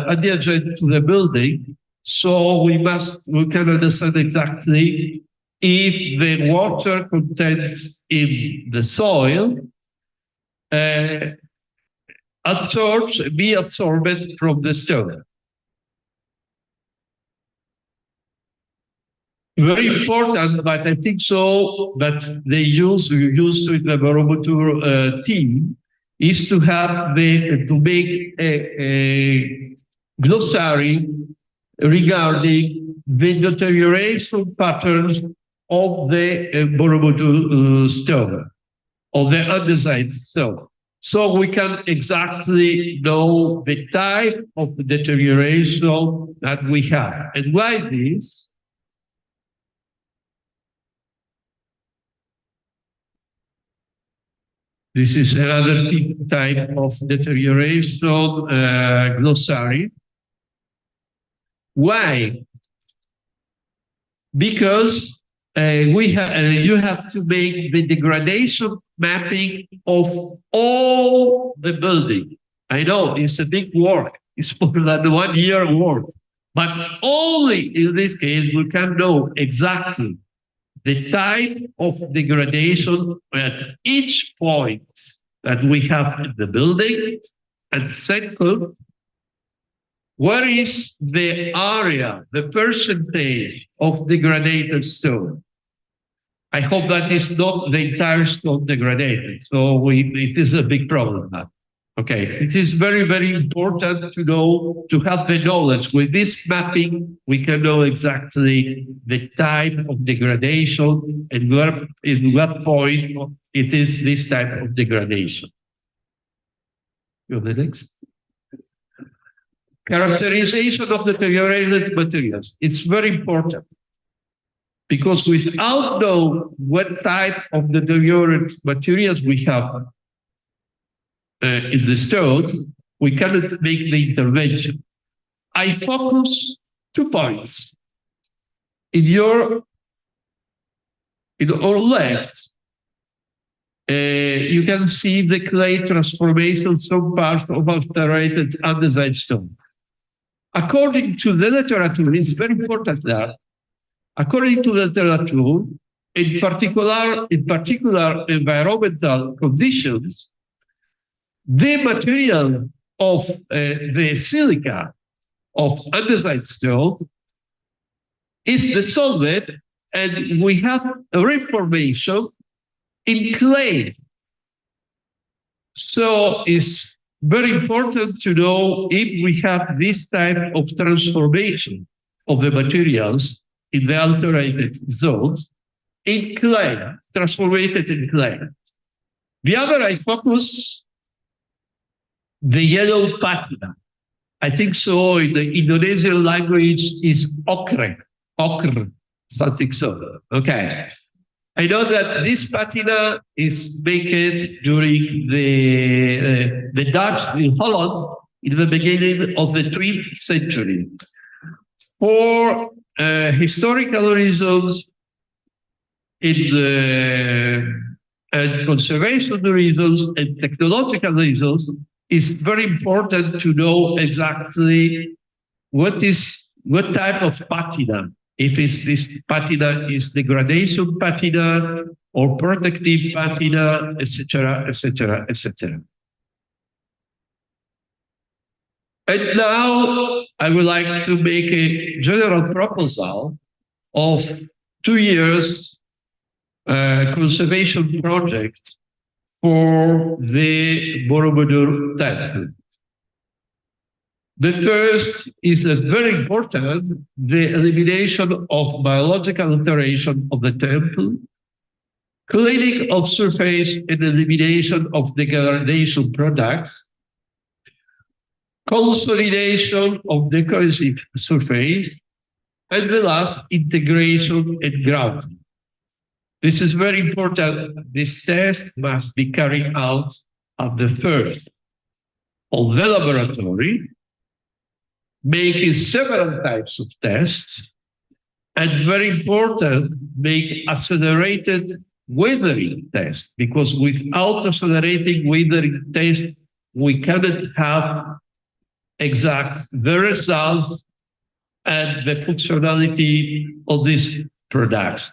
adjacent to the building, so we can understand exactly if the water content in the soil be absorbed from the stone. Very important, but I think so that they used with the Borobudur team is to have to make a glossary regarding the deterioration patterns of the Borobudur stone, of the andesite stone. So we can exactly know the type of deterioration that we have. And why this? This is another type of deterioration glossary. Why? Because you have to make the degradation mapping of all the building. I know it's a big work. It's more than 1 year work. But only in this case, we can know exactly the type of degradation at each point that we have in the building. And second, where is the area, the percentage of degraded stone? I hope that is not the entire stone degraded. So it is a big problem now. Okay, it is very, very important to know, to have the knowledge. With this mapping, we can know exactly the type of degradation and where, in what point it is this type of degradation. Go the next. Characterization of deteriorated materials. It's very important because without knowing what type of deteriorated materials we have in the stone, we cannot make the intervention. I focus 2 points. In your left, you can see the clay transformation, some parts of altered andesite stone. According to the literature, it's very important that, according to the literature, in particular environmental conditions, the material of the silica of andesite stone is dissolved, and we have a reformation in clay. So it's very important to know if we have this type of transformation of the materials in the altered zones in clay, transformed in clay. The other, I focus the yellow patina. I think so in the Indonesian language is okre, something so. Okay. I know that this patina is made during the Dutch in Holland in the beginning of the 20th century. For historical reasons, and conservation reasons and technological reasons, it's very important to know exactly what type of patina. If this patina is degradation patina or protective patina, etc., etc., etc. And now I would like to make a general proposal of 2 years conservation project for the Borobudur temple. The first is very important, the elimination of biological alteration of the temple, cleaning of surface and elimination of degradation products, consolidation of decorative surface, and the last, integration and grounding. This is very important. This test must be carried out at the first of the laboratory, making several types of tests, and very important, make accelerated weathering tests, because without accelerating weathering tests, we cannot have exact the results and the functionality of these products.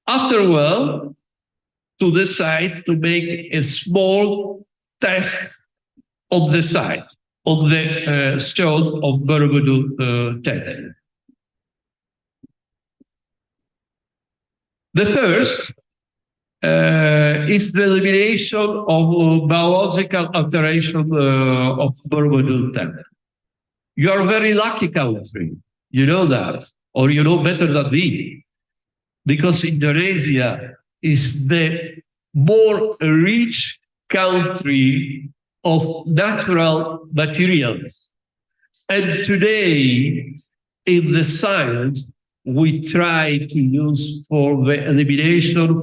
Afterward, to decide to make a small test on the site of the stone of Borobudur temple. The first is the elimination of biological alteration of Borobudur temple. You are very lucky country, you know that, or you know better than me, because Indonesia is the more rich country of natural materials. And today, in the science, we try to use for the elimination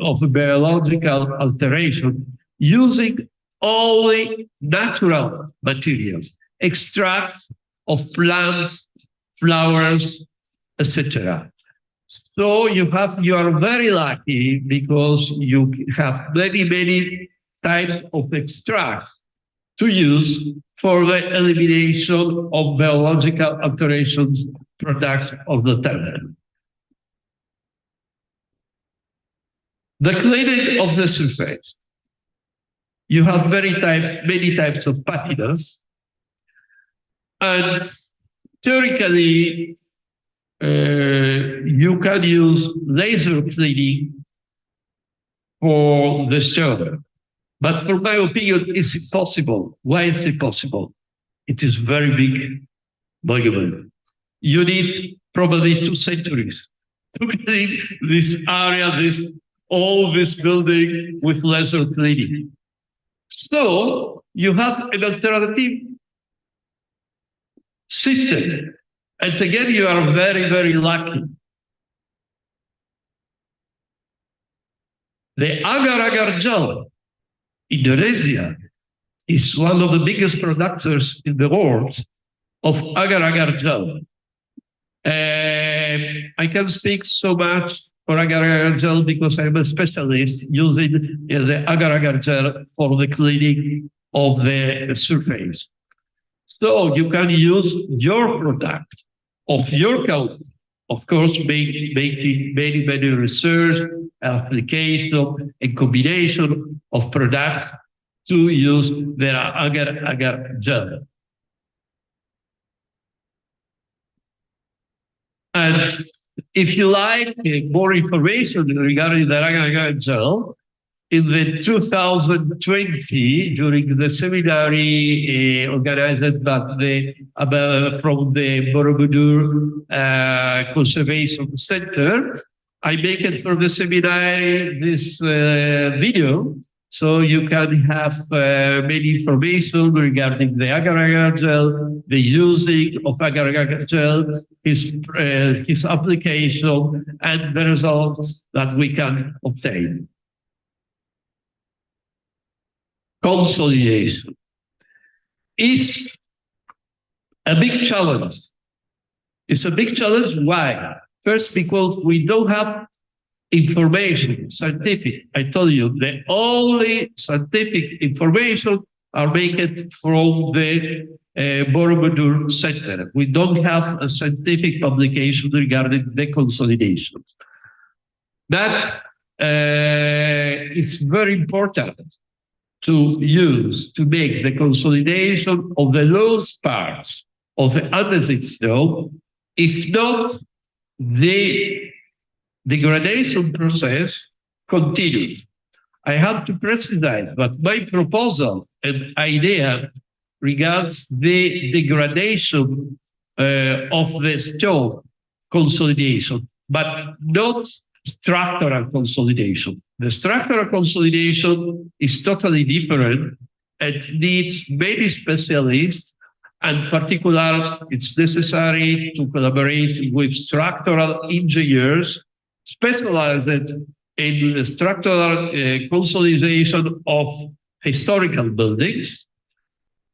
of biological alteration using only natural materials, extracts of plants, flowers, etc. So you are very lucky because you have many types of extracts to use for the elimination of biological alterations products of the terminal. The cleaning of the surface. You have many types of patinas, and theoretically, you can use laser cleaning for the stone. But from my opinion, it's impossible. Why is it possible? It is very big monument. You need probably 2 centuries to clean this area, all this building with laser cleaning. So you have an alternative system. And again, you are very lucky. The agar-agar gel, Indonesia, is one of the biggest producers in the world of agar-agar gel. I can speak so much for agar-agar gel because I'm a specialist using the agar-agar gel for the cleaning of the surface. So you can use your product of your country, of course, making many research, application, and combination of products to use the agar-agar gel. And if you like more information regarding the agar-agar gel, in the 2020, during the seminary organized by from the Borobudur Conservation Center, I make it for the seminary this video, so you can have many information regarding the agar-agar gel, the using of agar-agar gel, his application, and the results that we can obtain. Consolidation is a big challenge. It's a big challenge. Why? First, because we don't have information, scientific. I told you, the only scientific information are made from the Borobudur Center. We don't have a scientific publication regarding the consolidation. That is very important to use to make the consolidation of the loose parts of the andesite stone. If not, the degradation process continues. I have to precise that my proposal and idea regards the degradation of the stone consolidation, but not structural consolidation. The structural consolidation is totally different and needs many specialists, and particularly it's necessary to collaborate with structural engineers specialized in the structural consolidation of historical buildings.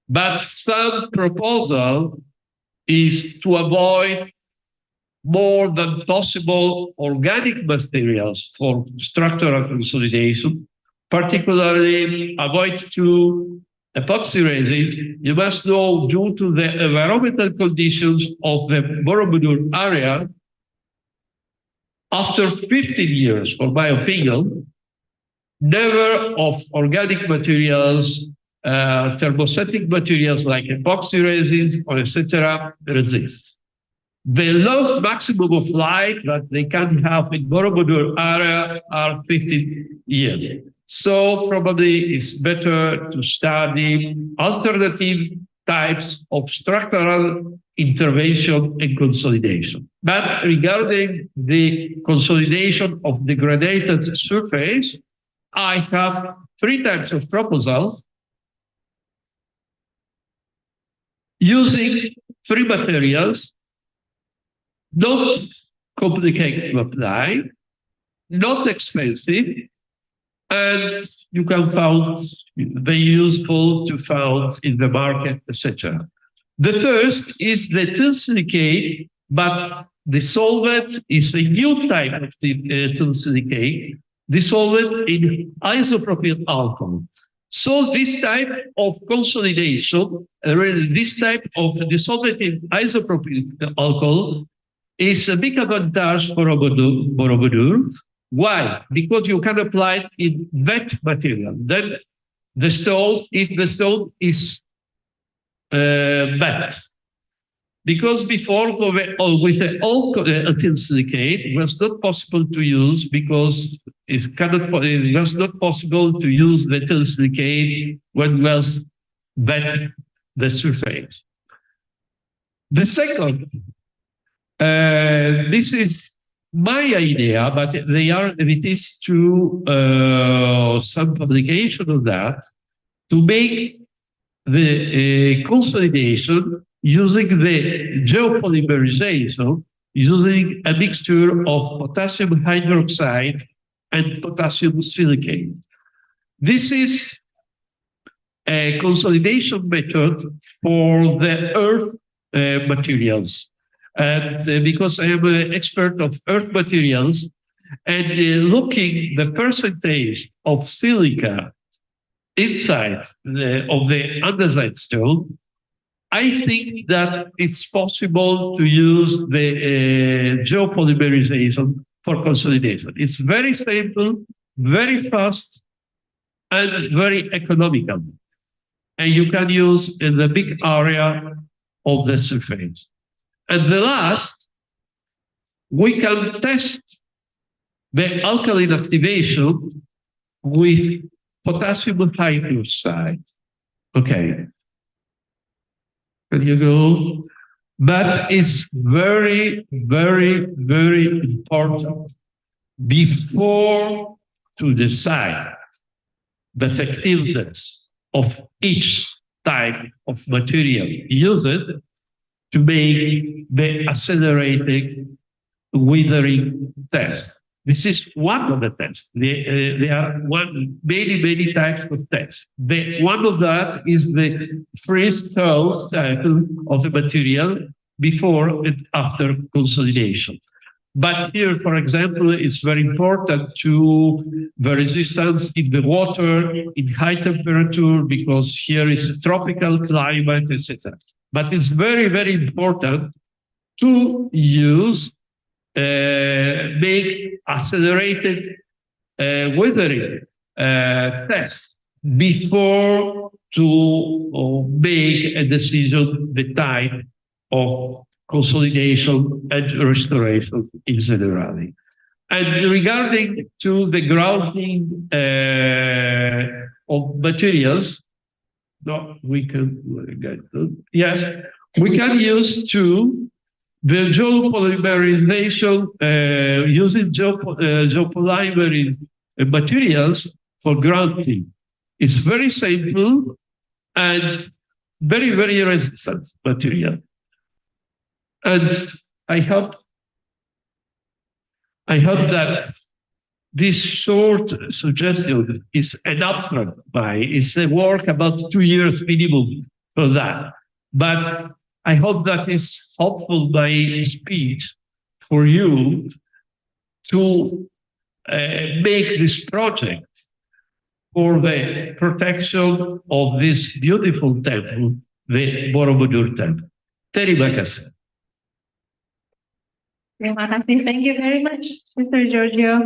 But some proposal is to avoid more than possible organic materials for structural consolidation, particularly avoid to epoxy resins. You must know, due to the environmental conditions of the Borobudur area, after 15 years, for my opinion, never of organic materials, thermostatic materials like epoxy resins or etc. resist. The low maximum of life that they can have in Borobudur area are 15 years. So probably it's better to study alternative types of structural intervention and consolidation. But regarding the consolidation of degraded surface, I have three types of proposals using three materials, not complicated to apply, not expensive, and you can find very useful to find in the market, etc. The first is the ethyl silicate, but the solvent is a new type of ethyl silicate, dissolved in isopropyl alcohol. So this type of consolidation, this type of dissolved in isopropyl alcohol is a big advantage for Borobudur. Why? Because you can apply it in wet material. Then the stone, if the stone is wet. Because before with the old ethyl silicate, it was not possible to use because it was not possible to use the ethyl silicate when it was wet the surface. The second, this is my idea, but it is to some publication of that, to make the consolidation using the geopolymerization, using a mixture of potassium hydroxide and potassium silicate. This is a consolidation method for the earth materials. And because I am an expert of earth materials, and looking the percentage of silica inside of the andesite stone, I think that it's possible to use the geopolymerization for consolidation. It's very simple, very fast, and very economical. And you can use in the big area of the surface. And the last, we can test the alkaline activation with potassium hydroxide. Okay. Can you go? But it's very, very, very important before to decide the effectiveness of each type of material used to make the accelerated withering test. This is one of the tests. There are many types of tests. One of that is the freeze-thaw cycle of the material before and after consolidation. But here, for example, it's very important to the resistance in the water, in high temperature, because here is a tropical climate, etc. But it's very, very important to use make accelerated weathering test before to make a decision the type of consolidation and restoration in general. And regarding to the grounding of materials, no, we can get yes, we can use to the geopolymerization using geopolymer materials for grounding. It's very simple and very, very resistant material. And I hope that this short suggestion is an upfront buy. It's a work about 2 years minimum for that. But I hope that is helpful my speech for you to make this project for the protection of this beautiful temple, the Borobudur temple. Terima kasih. Terima kasih. Thank you very much, Mr. Giorgio.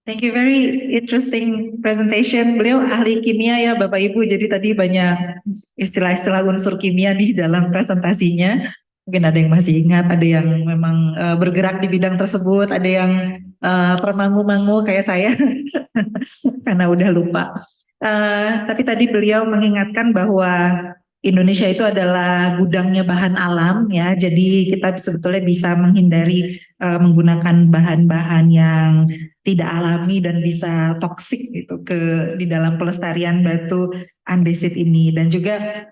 Thank you, very interesting presentation. Beliau ahli kimia ya Bapak Ibu, jadi tadi banyak istilah-istilah unsur kimia di dalam presentasinya. Mungkin ada yang masih ingat, ada yang memang bergerak di bidang tersebut, ada yang permangu-mangu kayak saya karena udah lupa. Tapi tadi beliau mengingatkan bahwa Indonesia itu adalah gudangnya bahan alam ya, jadi kita sebetulnya bisa menghindari menggunakan bahan-bahan yang tidak alami dan bisa toksik gitu di dalam pelestarian batu andesit ini. Dan juga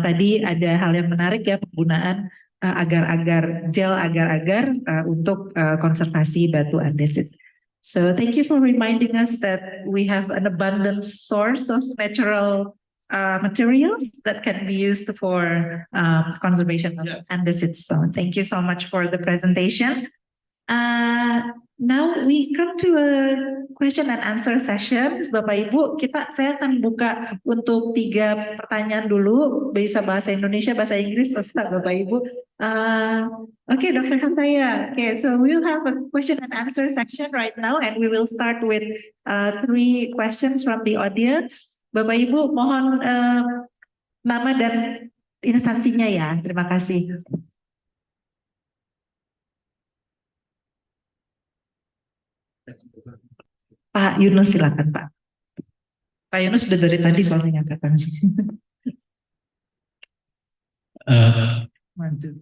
tadi ada hal yang menarik ya, penggunaan agar-agar gel agar-agar untuk konservasi batu andesit. So thank you for reminding us that we have an abundant source of natural materials that can be used for conservation of andesit stone. Thank you so much for the presentation. Now we come to a question and answer session. Bapak Ibu, saya akan buka untuk 3 pertanyaan dulu, bisa bahasa Indonesia, bahasa Inggris, terserah Bapak Ibu. Okay, Dr. Hantaya. Okay, so we'll have a question and answer section right now, and we will start with 3 questions from the audience. Bapak Ibu, mohon nama dan instansinya ya. Terima kasih. Pak Yunus, silakan Pak. Pak Yunus sudah dari tadi soalnya katakan.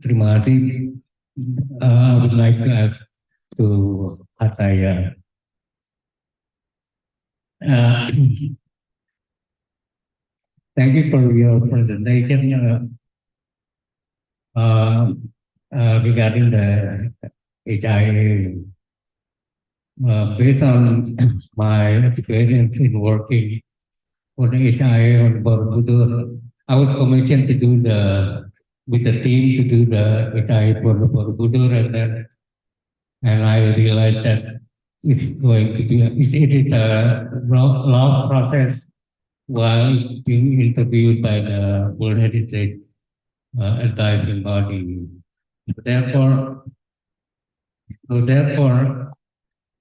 Terima kasih. I would like to ask to Hataya. Thank you for your presentation regarding the HIA. Based on my experience in working on the HIA on Borobudur, I was commissioned to do with the team to do the HIA for Borobudur, and I realized that it is a long process while being interviewed by the World Heritage advising body. Therefore,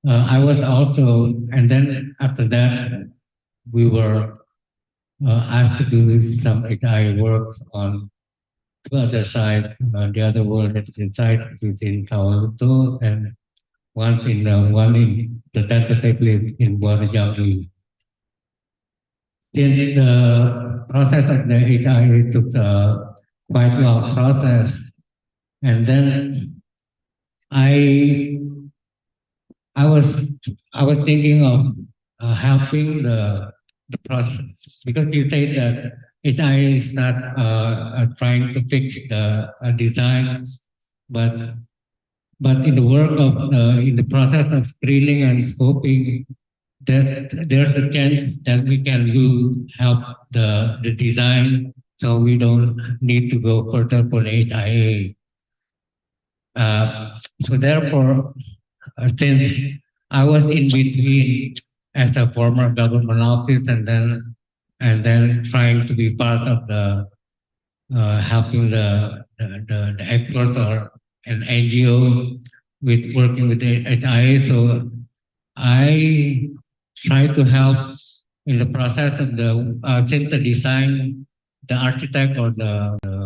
I was also, and then after that, we were asked to do some HIA works on the other side, the other World Heritage site, which is in Kawaluto, and one in the tentatively in Buarajali. Since the process of the HIA took a quite long process, and then I was thinking of helping the process, because you say that HIA is not trying to fix the design, but in the work of in the process of screening and scoping, there's a chance that we can help the design, so we don't need to go further for the HIA. So therefore, since I was in between as a former government office and then trying to be part of the helping the expert or an NGO with working with the HIA, so I try to help in the process of since the design, the architect or the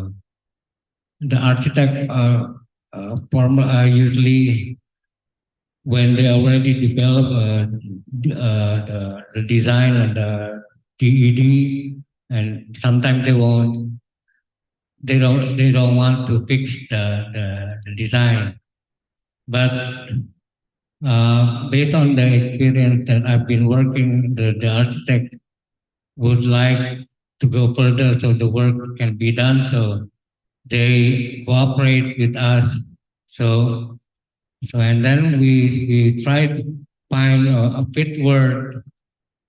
architect usually when they already develop the design and the TED, and sometimes they don't want to fix the design, but based on the experience that I've been working, the architect would like to go further so the work can be done. So they cooperate with us. So and then we try to find a fit word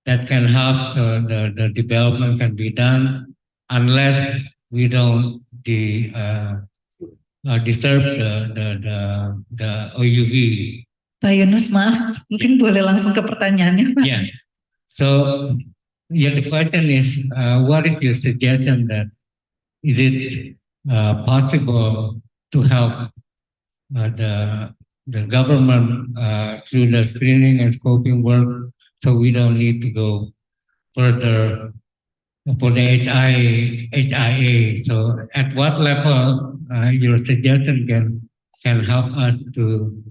that can help the development can be done, unless we don't disturb the OUV. Pak Yunus, maaf, mungkin boleh langsung ke pertanyaannya, Pak. Yeah. So, the question is, what is your suggestion that is it possible to help the government through the screening and scoping work, so we don't need to go further for the HIA? So, at what level your suggestion can help us to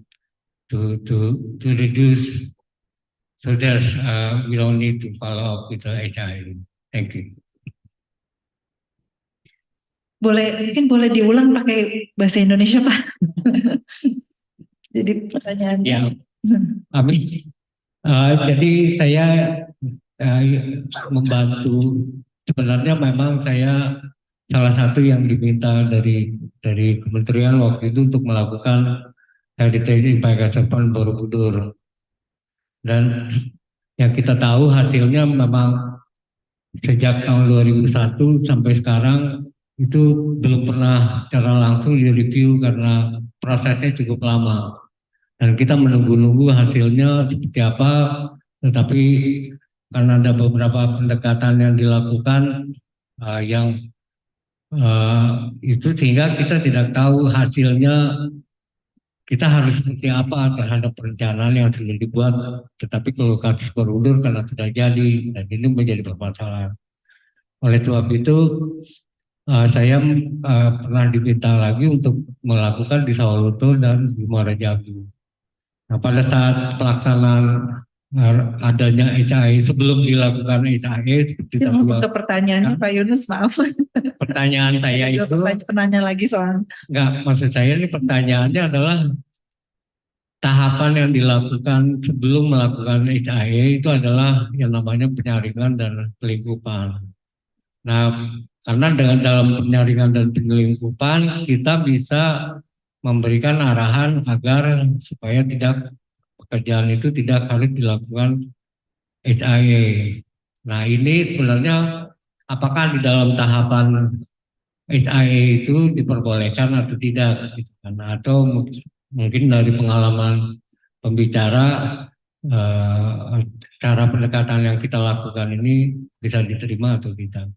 reduce, so there's we don't need to follow up with the HIA. Thank you. Mungkin boleh diulang pakai bahasa Indonesia, Pak. Jadi pertanyaannya. Yeah. I mean, Jadi saya membantu. Sebenarnya memang saya salah satu yang diminta dari kementerian waktu itu untuk melakukan Heritage Impact Assessment Borobudur. Dan yang kita tahu hasilnya memang sejak tahun 2001 sampai sekarang itu belum pernah secara langsung direview karena prosesnya cukup lama. Dan kita menunggu-nunggu hasilnya seperti apa, tetapi karena ada beberapa pendekatan yang dilakukan yang itu sehingga kita tidak tahu hasilnya kita harus seperti apa terhadap perencanaan yang sudah dibuat, tetapi kalau kasus Borobudur karena sudah jadi dan ini menjadi permasalahan. Oleh sebab itu saya pernah diminta lagi untuk melakukan di Sawalunto dan di Muara Jambi. Nah, pada saat pelaksanaan adanya HIE sebelum dilakukan HIE seperti Kita masuk ke pertanyaannya Pak Yunus, maaf. pertanyaan saya itu penanya lagi soal. enggak, maksud saya ini pertanyaannya adalah tahapan yang dilakukan sebelum melakukan HIE itu adalah yang namanya penyaringan dan pelingkupan. Nah, karena dengan dalam penyaringan dan penyelingkupan kita bisa memberikan arahan agar supaya tidak pekerjaan itu tidak harus dilakukan HIE. Nah, ini sebenarnya apakah di dalam tahapan HIE itu diperbolehkan atau tidak gitu kan? Atau mungkin dari pengalaman pembicara cara pendekatan yang kita lakukan ini bisa diterima atau tidak.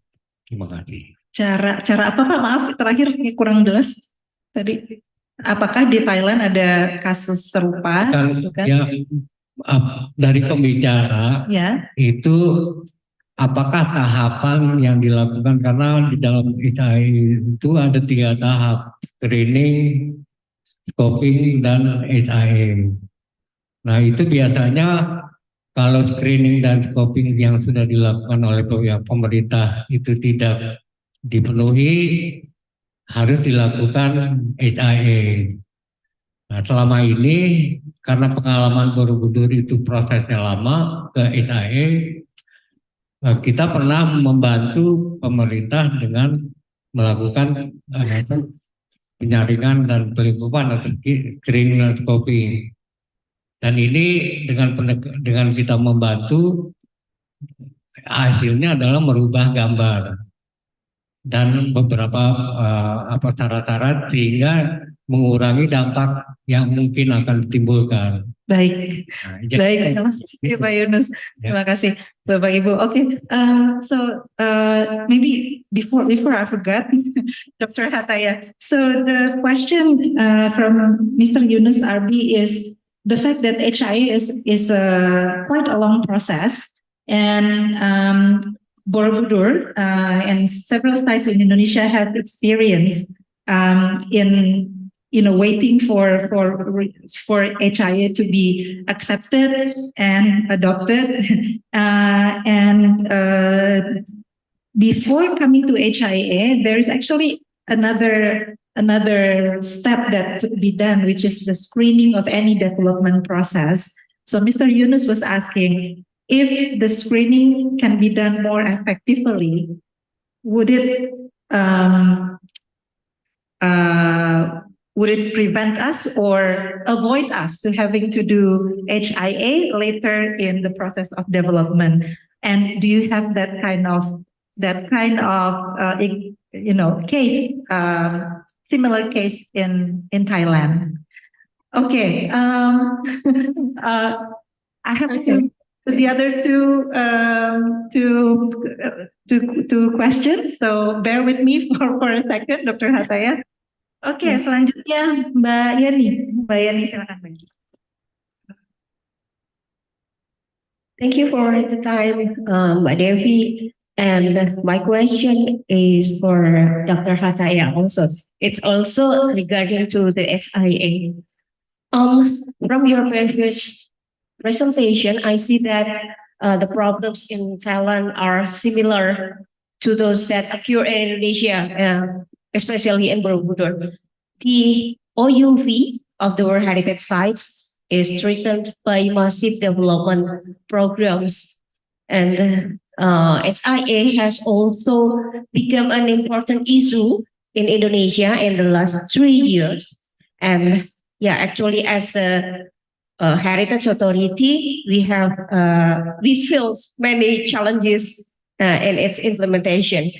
Terima kasih. Cara apa Pak? Maaf terakhir kurang jelas tadi. Apakah di Thailand ada kasus serupa? Kan, gitu kan? ya, dari pembicara Ya. itu apakah tahapan yang dilakukan karena di dalam HIE itu ada 3 tahap: screening, scoping, dan HIE. Nah, itu biasanya kalau screening dan scoping yang sudah dilakukan oleh pemerintah itu tidak dipenuhi, harus dilakukan HIE. Nah, selama ini karena pengalaman Borobudur itu prosesnya lama ke HIE, kita pernah membantu pemerintah dengan melakukan penyaringan dan pelingkupan atau screening dan scoping. Dan ini dengan kita membantu, hasilnya adalah merubah gambar dan beberapa syarat-syarat sehingga mengurangi dampak yang mungkin akan ditimbulkan. Baik, Nah, baik. Terima kasih Pak Yunus. Terima kasih Bapak Ibu. Okay, maybe before I forgot, Dr. Hataya. So the question from Mr. Yunus Arbi is the fact that HIE is quite a long process, and Borobudur and several sites in Indonesia have experience in waiting for HIE to be accepted and adopted, and before coming to HIE, there is actually another step that could be done, which is the screening of any development process. So Mr. Yunus was asking if the screening can be done more effectively, would it prevent us or avoid us to having to do HIE later in the process of development? And do you have that kind of case, similar case in Thailand? Okay, I have the other two questions, so bear with me for a second, Dr. Hataya. Oke, selanjutnya Mbak Yani. Mbak Yani, silakan Mbak. Thank you for the time, Mbak Devi. And my question is for Dr. Hataya also. It's also regarding to the HIE. From your previous presentation, I see that the problems in Thailand are similar to those that occur in Indonesia, especially in Borobudur. The OUV of the World Heritage Sites is threatened by massive development programs. And HIA has also become an important issue in Indonesia in the last 3 years. And yeah, actually, as a heritage authority, we face many challenges in its implementation.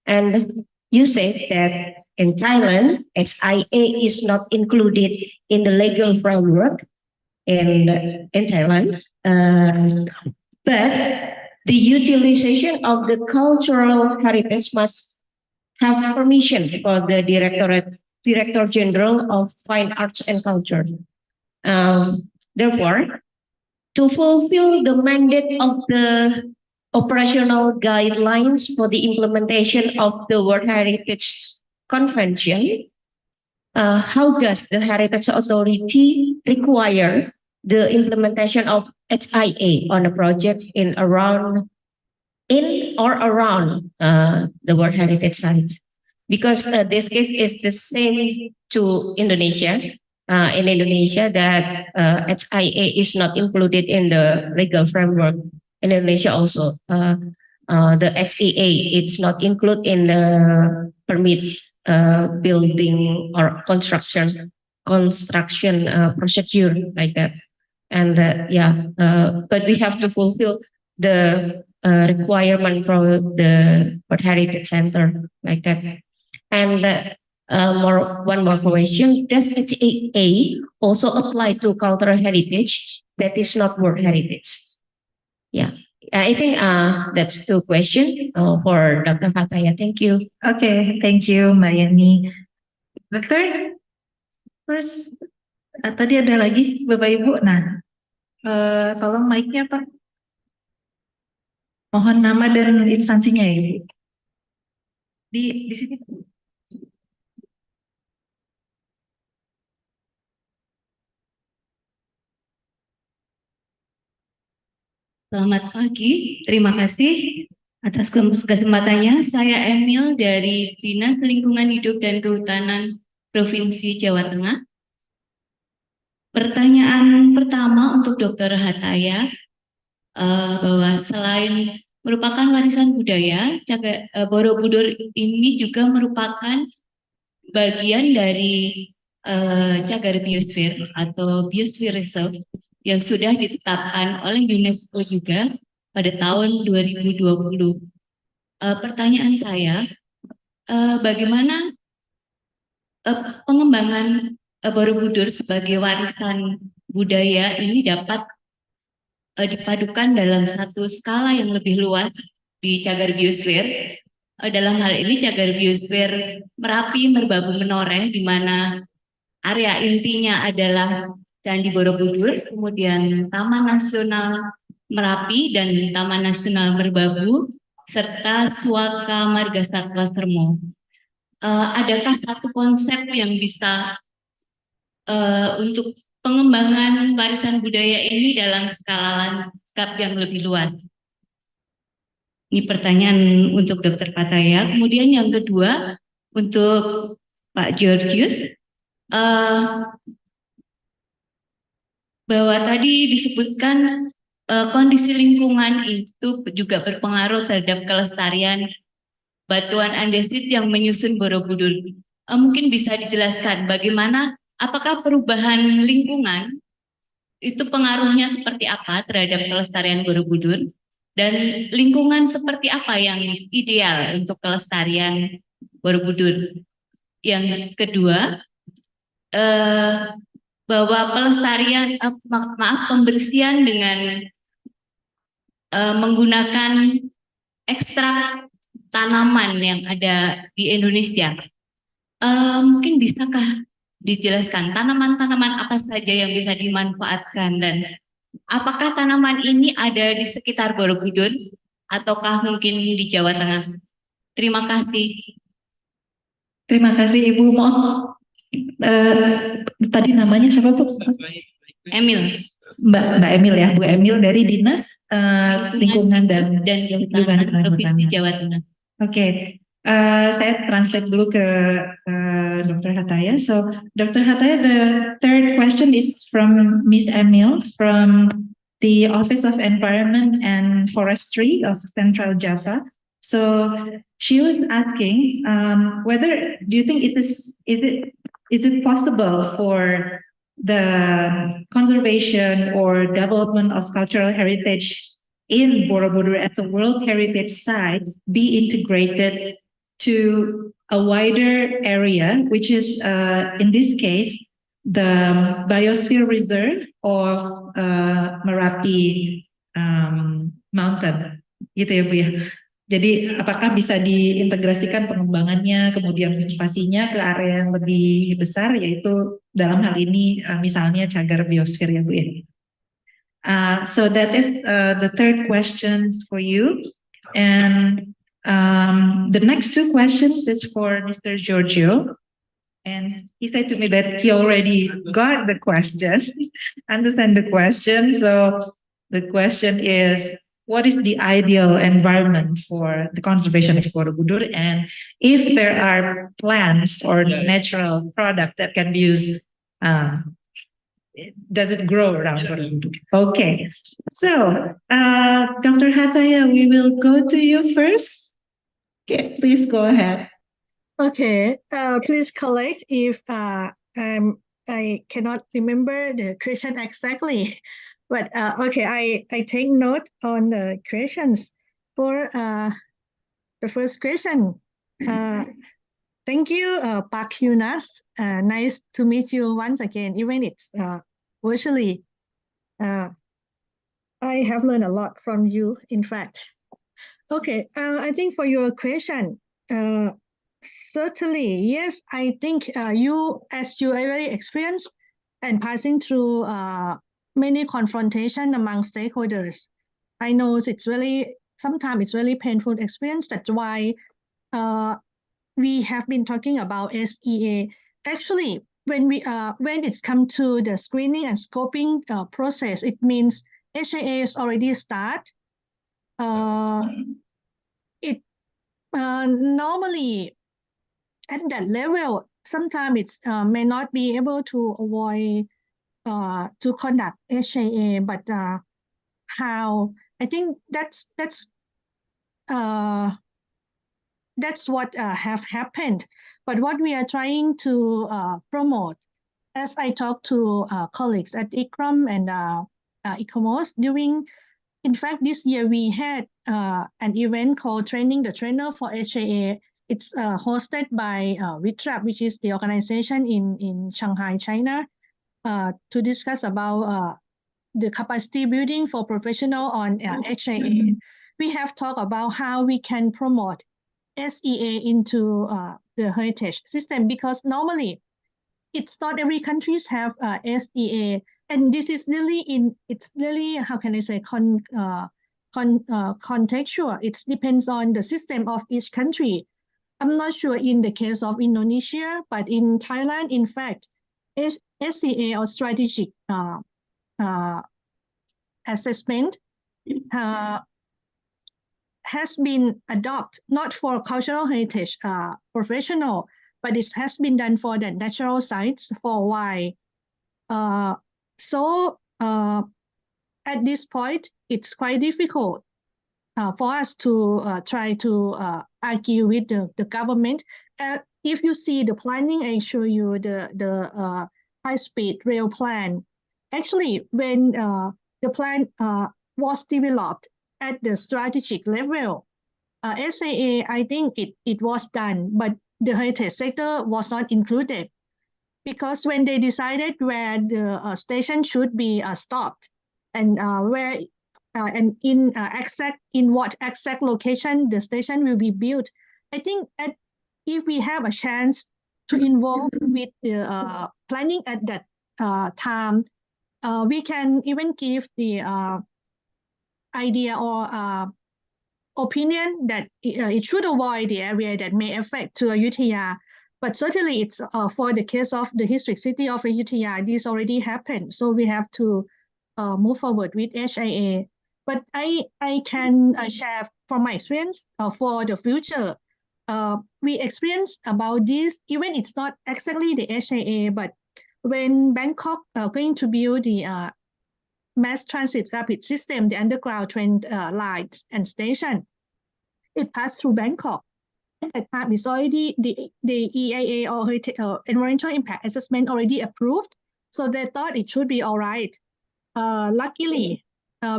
And you said that in Thailand, HIA is not included in the legal framework in Thailand, but the utilization of the cultural heritage must have permission for the Director General of Fine Arts and Culture. Therefore, to fulfill the mandate of the operational guidelines for the implementation of the World Heritage Convention, how does the Heritage Authority require the implementation of HIA on a project in or around the World Heritage Sites? Because this case is the same to Indonesia. In Indonesia, that HIA is not included in the legal framework. In Indonesia also, the HIA it's not included in the permit building or construction procedure like that. And but we have to fulfill the requirement for the World Heritage Center like that. And one more question: does HIA also apply to cultural heritage that is not World Heritage? Yeah, I think that's 2 questions for Dr. Hataya. Thank you. Okay, thank you, Mbak Yani. The first, tadi ada lagi Bapak Ibu. Nah, tolong mic-nya Pak. Mohon nama dan instansinya ya Ibu. Di sini. Selamat pagi, terima kasih atas kesempatannya. Saya Emil dari Dinas Lingkungan Hidup dan Kehutanan Provinsi Jawa Tengah. Pertanyaan pertama untuk Dr. Hataya, bahwa selain merupakan warisan budaya, Borobudur ini juga merupakan bagian dari cagar biosfer atau biosphere reserve yang sudah ditetapkan oleh UNESCO juga pada tahun 2020. Pertanyaan saya, bagaimana pengembangan Borobudur sebagai warisan budaya ini dapat dipadukan dalam satu skala yang lebih luas di cagar biosfer. Dalam hal ini cagar biosfer Merapi, Merbabu, Menoreh, di mana area intinya adalah Candi Borobudur, kemudian Taman Nasional Merapi dan Taman Nasional Merbabu, serta Suaka Marga Satwa Sermo. Adakah satu konsep yang bisa untuk pengembangan warisan budaya ini dalam skala yang lebih luas? Ini pertanyaan untuk Dr. Pataya. Kemudian yang kedua untuk Pak Georgius, bahwa tadi disebutkan kondisi lingkungan itu juga berpengaruh terhadap kelestarian batuan andesit yang menyusun Borobudur. Mungkin bisa dijelaskan bagaimana, apakah perubahan lingkungan itu pengaruhnya seperti apa terhadap kelestarian Borobudur, dan lingkungan seperti apa yang ideal untuk kelestarian Borobudur. Yang kedua, bahwa pelestarian, pembersihan dengan menggunakan ekstrak tanaman yang ada di Indonesia. Mungkin bisakah dijelaskan tanaman-tanaman apa saja yang bisa dimanfaatkan, dan apakah tanaman ini ada di sekitar Borobudur ataukah mungkin di Jawa Tengah? Terima kasih. Terima kasih Ibu. Mohon tadi namanya siapa Bu? Emil. Mbak Emil ya, Bu Emil dari Dinas Lingkungan dan Kehutanan Provinsi Jawa Tengah. Oke, Saya translate dulu ke Dr. Hataya. So, Dr. Hataya, the third question is from Miss Emil from the Office of Environment and Forestry of Central Java. So, she was asking whether do you think is it possible for the conservation or development of cultural heritage in Borobudur as a World Heritage Site be integrated to a wider area, which is in this case the Biosphere Reserve of Merapi Mountain, gitu ya Bu ya. Jadi apakah bisa diintegrasikan pengembangannya, kemudian konservasinya ke area yang lebih besar, yaitu dalam hal ini misalnya cagar biosfer ya Bu ya. So that is the third questions for you. And the next two questions is for Mr. Giorgio. And he said to me that he already got the question, understand the question. So the question is, what is the ideal environment for the conservation of Borobudur? And if there are plants or natural products that can be used, does it grow around Borobudur? Okay. So, Dr. Hataya, we will go to you first. Okay, please go ahead. Okay, please collect if I cannot remember the question exactly, but okay, I take note on the questions. For the first question, thank you, Park Yunas. Nice to meet you once again, even it's virtually. I have learned a lot from you, in fact. Okay, I think for your question, certainly, yes, I think you, as you already experienced and passing through many confrontation among stakeholders, I know it's really, sometimes it's really painful experience. That's why we have been talking about SEA. Actually, when it's come to the screening and scoping process, it means SEA is already start. Normally at that level, sometimes it's may not be able to avoid to conduct HAA, but how I think that's what have happened. But what we are trying to promote, as I talk to colleagues at ICCROM and ICOMOS during. In fact, this year we had an event called Training the Trainer for HAA. It's hosted by WITRAP, which is the organization in Shanghai, China, to discuss about the capacity building for professional on HAA. We have talked about how we can promote SEA into the heritage system, because normally it's not every countries have SEA. And this is really it's really, how can I say, contextual. It depends on the system of each country. I'm not sure in the case of Indonesia, but in Thailand, in fact, SEA or strategic assessment has been adopted, not for cultural heritage professional, but it has been done for the natural sites for a while. So at this point, it's quite difficult for us to try to argue with the government. If you see the planning, I show you the high-speed rail plan. Actually, when the plan was developed at the strategic level, SAA, I think it was done, but the heritage sector was not included. Because when they decided where the station should be stopped and where and in what exact location the station will be built, I think if we have a chance to involve with the planning at that time, we can even give the idea or opinion that it should avoid the area that may affect to Ayutthaya. But certainly it's for the case of the historic city of Ayutthaya, this already happened. So we have to move forward with HAA. But I can share from my experience for the future. we experienced about this, even it's not exactly the HIA, but when Bangkok going to build the mass transit rapid system, the underground train lines and station, it passed through Bangkok. At that time, it's already the EIA or environmental impact assessment already approved, so they thought it should be all right. Luckily,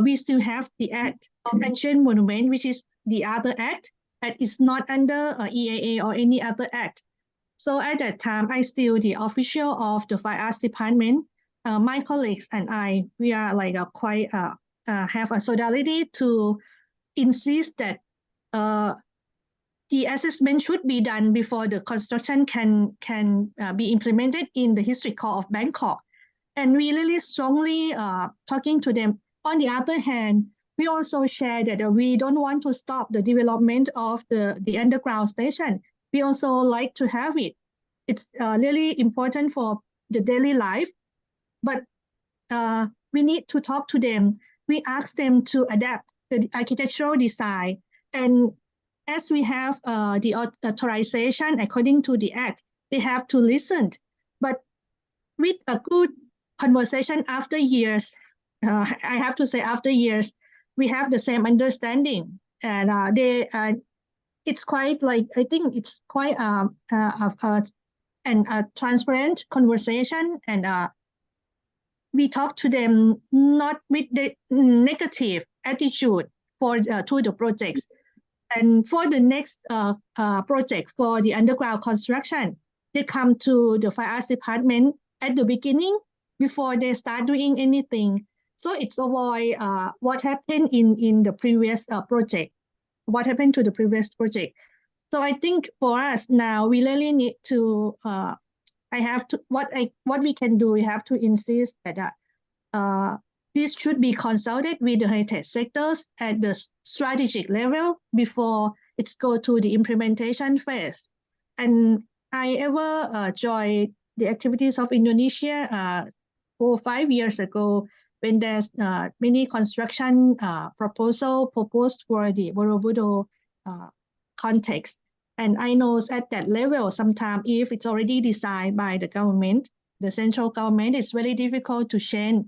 we still have the Act of Ancient Monument, which is the other act, and it's not under EIA or any other act. So at that time, I still the official of the Fire Arts Department. My colleagues and I, we are like quite have a solidarity to insist that the assessment should be done before the construction can be implemented in the History Core of Bangkok. And we really strongly talking to them. On the other hand, we also share that we don't want to stop the development of the underground station. We also like to have it. It's really important for the daily life, but we need to talk to them. We ask them to adapt the architectural design, and as we have the authorization according to the act, they have to listen. But with a good conversation after years, I have to say after years, we have the same understanding, and it's quite like, I think it's quite a transparent conversation, and we talk to them not with the negative attitude for to the projects. And for the next project for the underground construction, they come to the Fire Arts Department at the beginning before they start doing anything. So it's avoid what happened in the previous project, what happened to the previous project. So I think for us now, we really need to, what we can do, we have to insist that this should be consulted with the heritage sectors at the strategic level before it's go to the implementation phase. And I ever joined the activities of Indonesia 4 or 5 years ago when there's many construction proposal proposed for the Borobudur context. And I know at that level, sometimes if it's already designed by the government, the central government, it's very difficult to change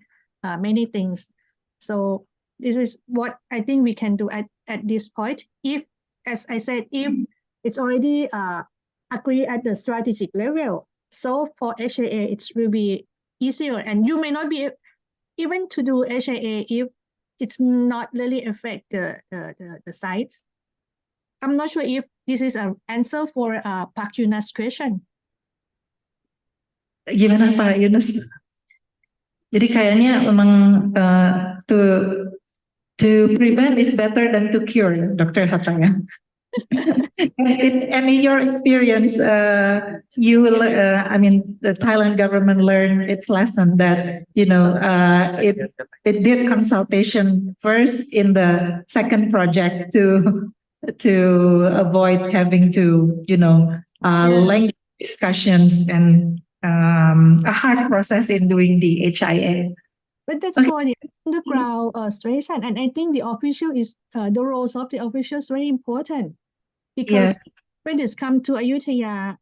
many things. So this is what I think we can do at this point. If, as I said, if it's already agreed at the strategic level, so for HIA, it will be easier. And you may not be even to do HIA if it's not really affect the sites. I'm not sure if this is an answer for Pak Yunus' question. Gimana Pak Yunus? Jadi kayaknya memang to prevent is better than to cure, Dr. Hatta. And in your experience, you will, I mean, the Thailand government learned its lesson that, you know, it did consultation first in the second project to avoid having to, you know, lengthy discussions and a hard process in doing the HIA. But that's for the underground station, and I think the official is the roles of the officials very important, because when it's come to Ayutthaya,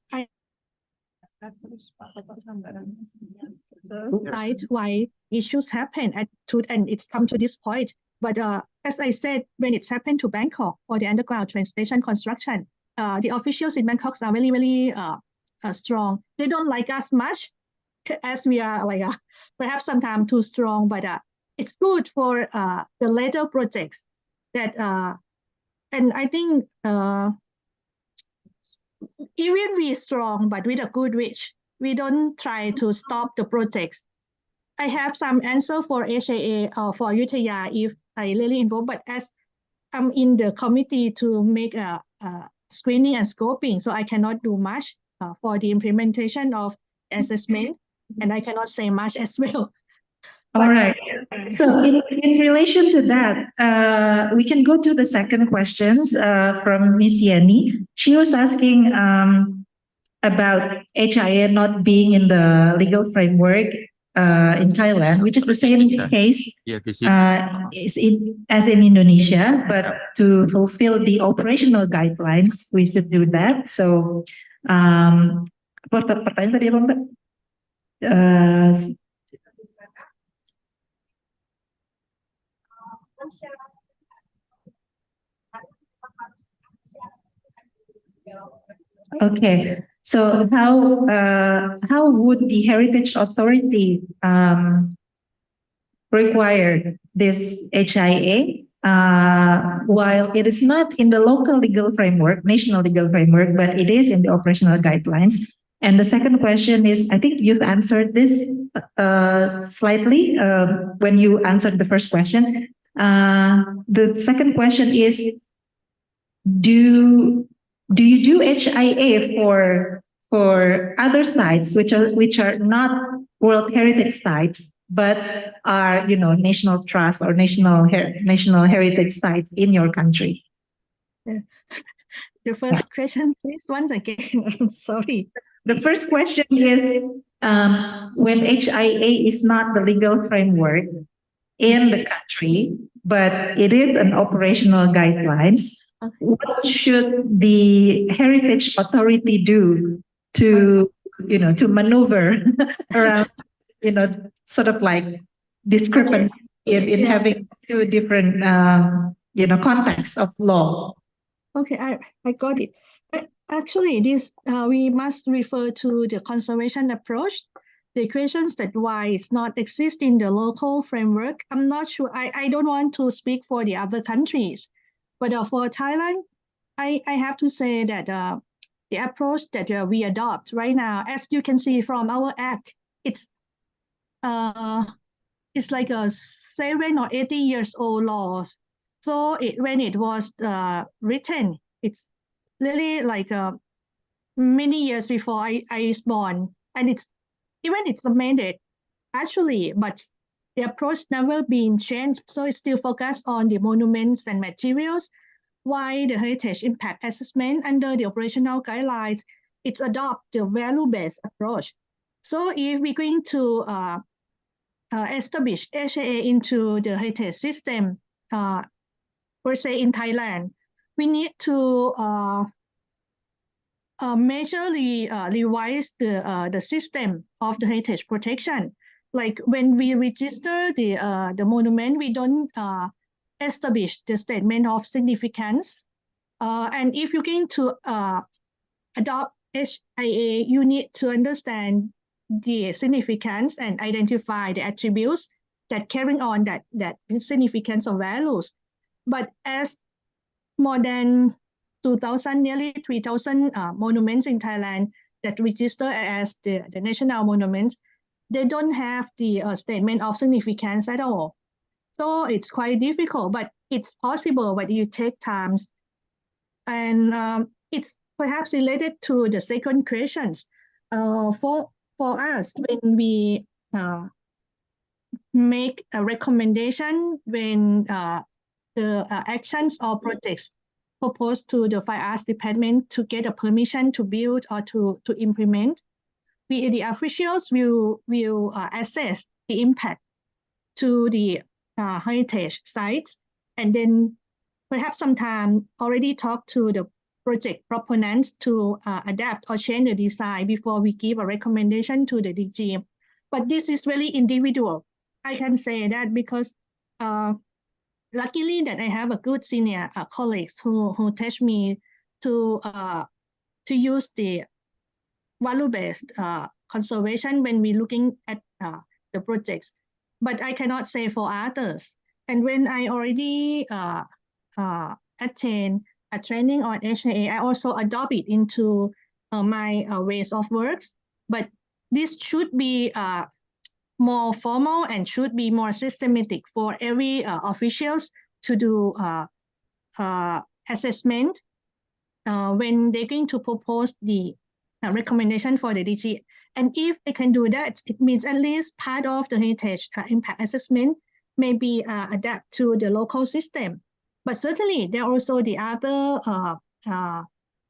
why issues happen and it's come to this point. But as I said, when it's happened to Bangkok for the underground train station construction, the officials in Bangkok are very, very strong. They don't like us much, as we are like perhaps sometimes too strong, but it's good for the later projects that and I think even we strong but with a good wish, we don't try to stop the projects. I have some answer for HIA or for Ayutthaya if I really involved, but as I'm in the committee to make a screening and scoping, so I cannot do much for the implementation of assessment, and I cannot say much as well. All right. So in relation to that, we can go to the second questions from Miss Yeni. She was asking about HIA not being in the legal framework. in Thailand, which is the same case as in Indonesia, but to fulfill the operational guidelines, we should do that. So, pertanyaan tadi apa Mbak? Okay, so how would the Heritage Authority require this HIA while it is not in the local legal framework, national legal framework, but it is in the operational guidelines? And the second question is, I think you've answered this slightly when you answered the first question. The second question is, do you do HIA for other sites which are not World Heritage sites but are national trust or national heritage sites in your country? The first question, please, once again. I'm sorry. The first question is, when HIA is not the legal framework in the country, but it is an operational guidelines, what should the Heritage Authority do to maneuver around, sort of like discrepant in having two different, contexts of law? Okay, I got it. Actually, this we must refer to the conservation approach. The questions that why it's not exist in the local framework. I'm not sure. I don't want to speak for the other countries, but for Thailand, I have to say that the approach that we adopt right now, as you can see from our act, it's like a 7 or 80 years old laws. So when it was written, it's really like many years before I was born, and it's amended actually, but the approach never been changed. So it's still focused on the monuments and materials. Why the heritage impact assessment under the operational guidelines, it's adopt the value-based approach. So if we're going to establish HIA into the heritage system, per se in Thailand, we need to majorly revise the system of the heritage protection. Like when we register the monument, we don't establish the statement of significance. And if you're going to adopt HIA, you need to understand the significance and identify the attributes that carrying on that significance of values. But as more than 2,000, nearly 3,000 monuments in Thailand that register as the national monuments, they don't have the statement of significance at all. So it's quite difficult, but it's possible, but you take time. And it's perhaps related to the second questions. For us, when we make a recommendation, when the actions or projects proposed to the Fine Arts Department to get a permission to build or to implement, the officials will assess the impact to the heritage sites, and then perhaps sometime already talk to the project proponents to adapt or change the design before we give a recommendation to the DG. But this is really individual. I can say that because luckily that I have a good senior colleagues who teach me to use the value-based conservation when we're looking at the projects. But I cannot say for others. And when I already attend a training on HIA, I also adopt it into my ways of works. But this should be more formal and should be more systematic for every officials to do assessment when they're going to propose the recommendation for the DG. And if they can do that, it means at least part of the heritage impact assessment may be adapt to the local system. But certainly there are also the other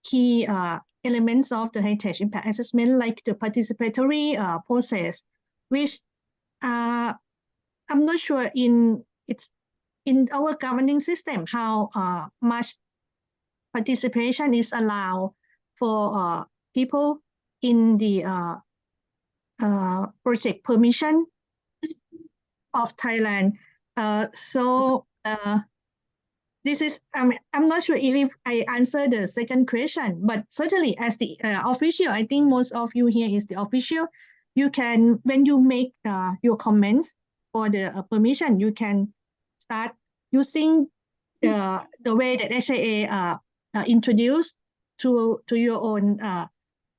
key elements of the heritage impact assessment, like the participatory process, which I'm not sure in our governing system how much participation is allowed for people in the project permission of Thailand. This is I'm not sure if I answer the second question, but certainly as the official, I think most of you here is the official. You can, when you make your comments for the permission, you can start using the way that HIA introduced to your own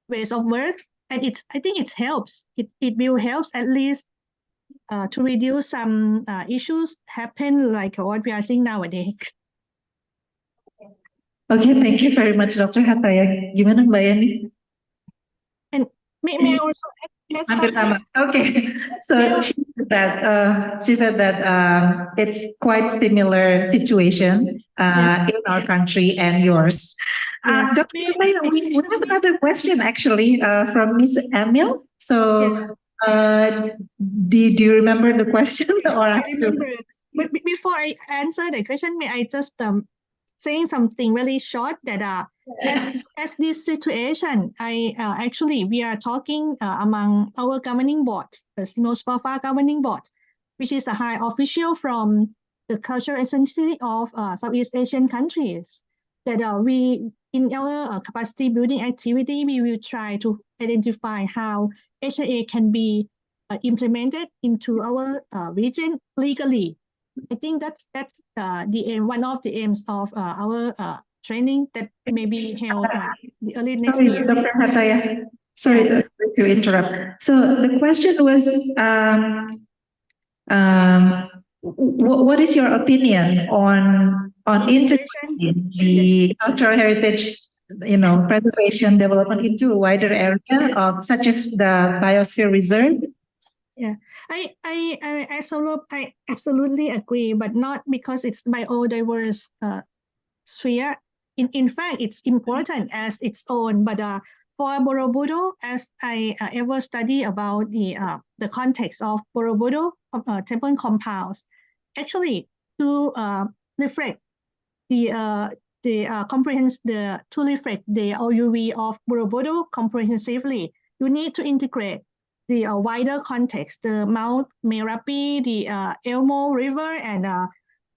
ways of works, and I think it helps. It will help at least to reduce some issues happen like what we are seeing nowadays. Okay, thank you very much, Dr. Hataya. Gimana Mbak Yani? And may I also add Hampir something? sama. Okay, so Yes. she said that it's quite similar situation in our country and yours. Yeah. Dr. Hataya, we have another question actually from Miss Emil. So, do you remember the question or I remember. But before I answer the question, may I just saying something really short that as this situation, actually we are talking among our governing boards, the SIMOS-FAFA governing board, which is a high official from the cultural essentiality of Southeast Asian countries, that we in our capacity building activity, we will try to identify how HIA can be implemented into our region legally. I think that's the aim, one of the aims of our training that may be held the early next Sorry, year. Dr. Hataya. Sorry to interrupt. So the question was, what is your opinion on integrating the cultural heritage, preservation, development into a wider area of such as the biosphere reserve? Yeah, I absolutely agree, but not because it's biodiverse sphere. In fact, it's important as its own. But for Borobudur, as I ever study about the context of Borobudur temple compounds, actually to reflect the OUV of Borobudur comprehensively, you need to integrate the wider context, the Mount Merapi, the Elmo River, and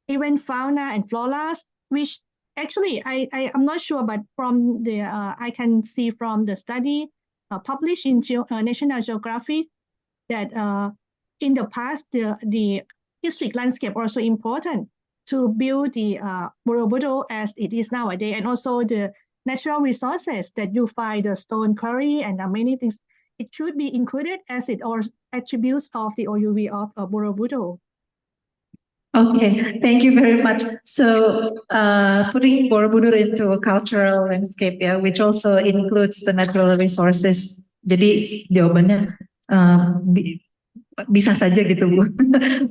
even fauna and flora, which actually I'm not sure, but from the I can see from the study published in National Geographic that in the past the historic landscape also important to build the Borobudur as it is nowadays, and also the natural resources that you find, the stone quarry and many things. It should be included as it or attributes of the OUV of Borobudur. Okay, thank you very much. So, putting Borobudur into a cultural landscape, which also includes the natural resources. Jadi jawabannya bisa saja gitu Bu.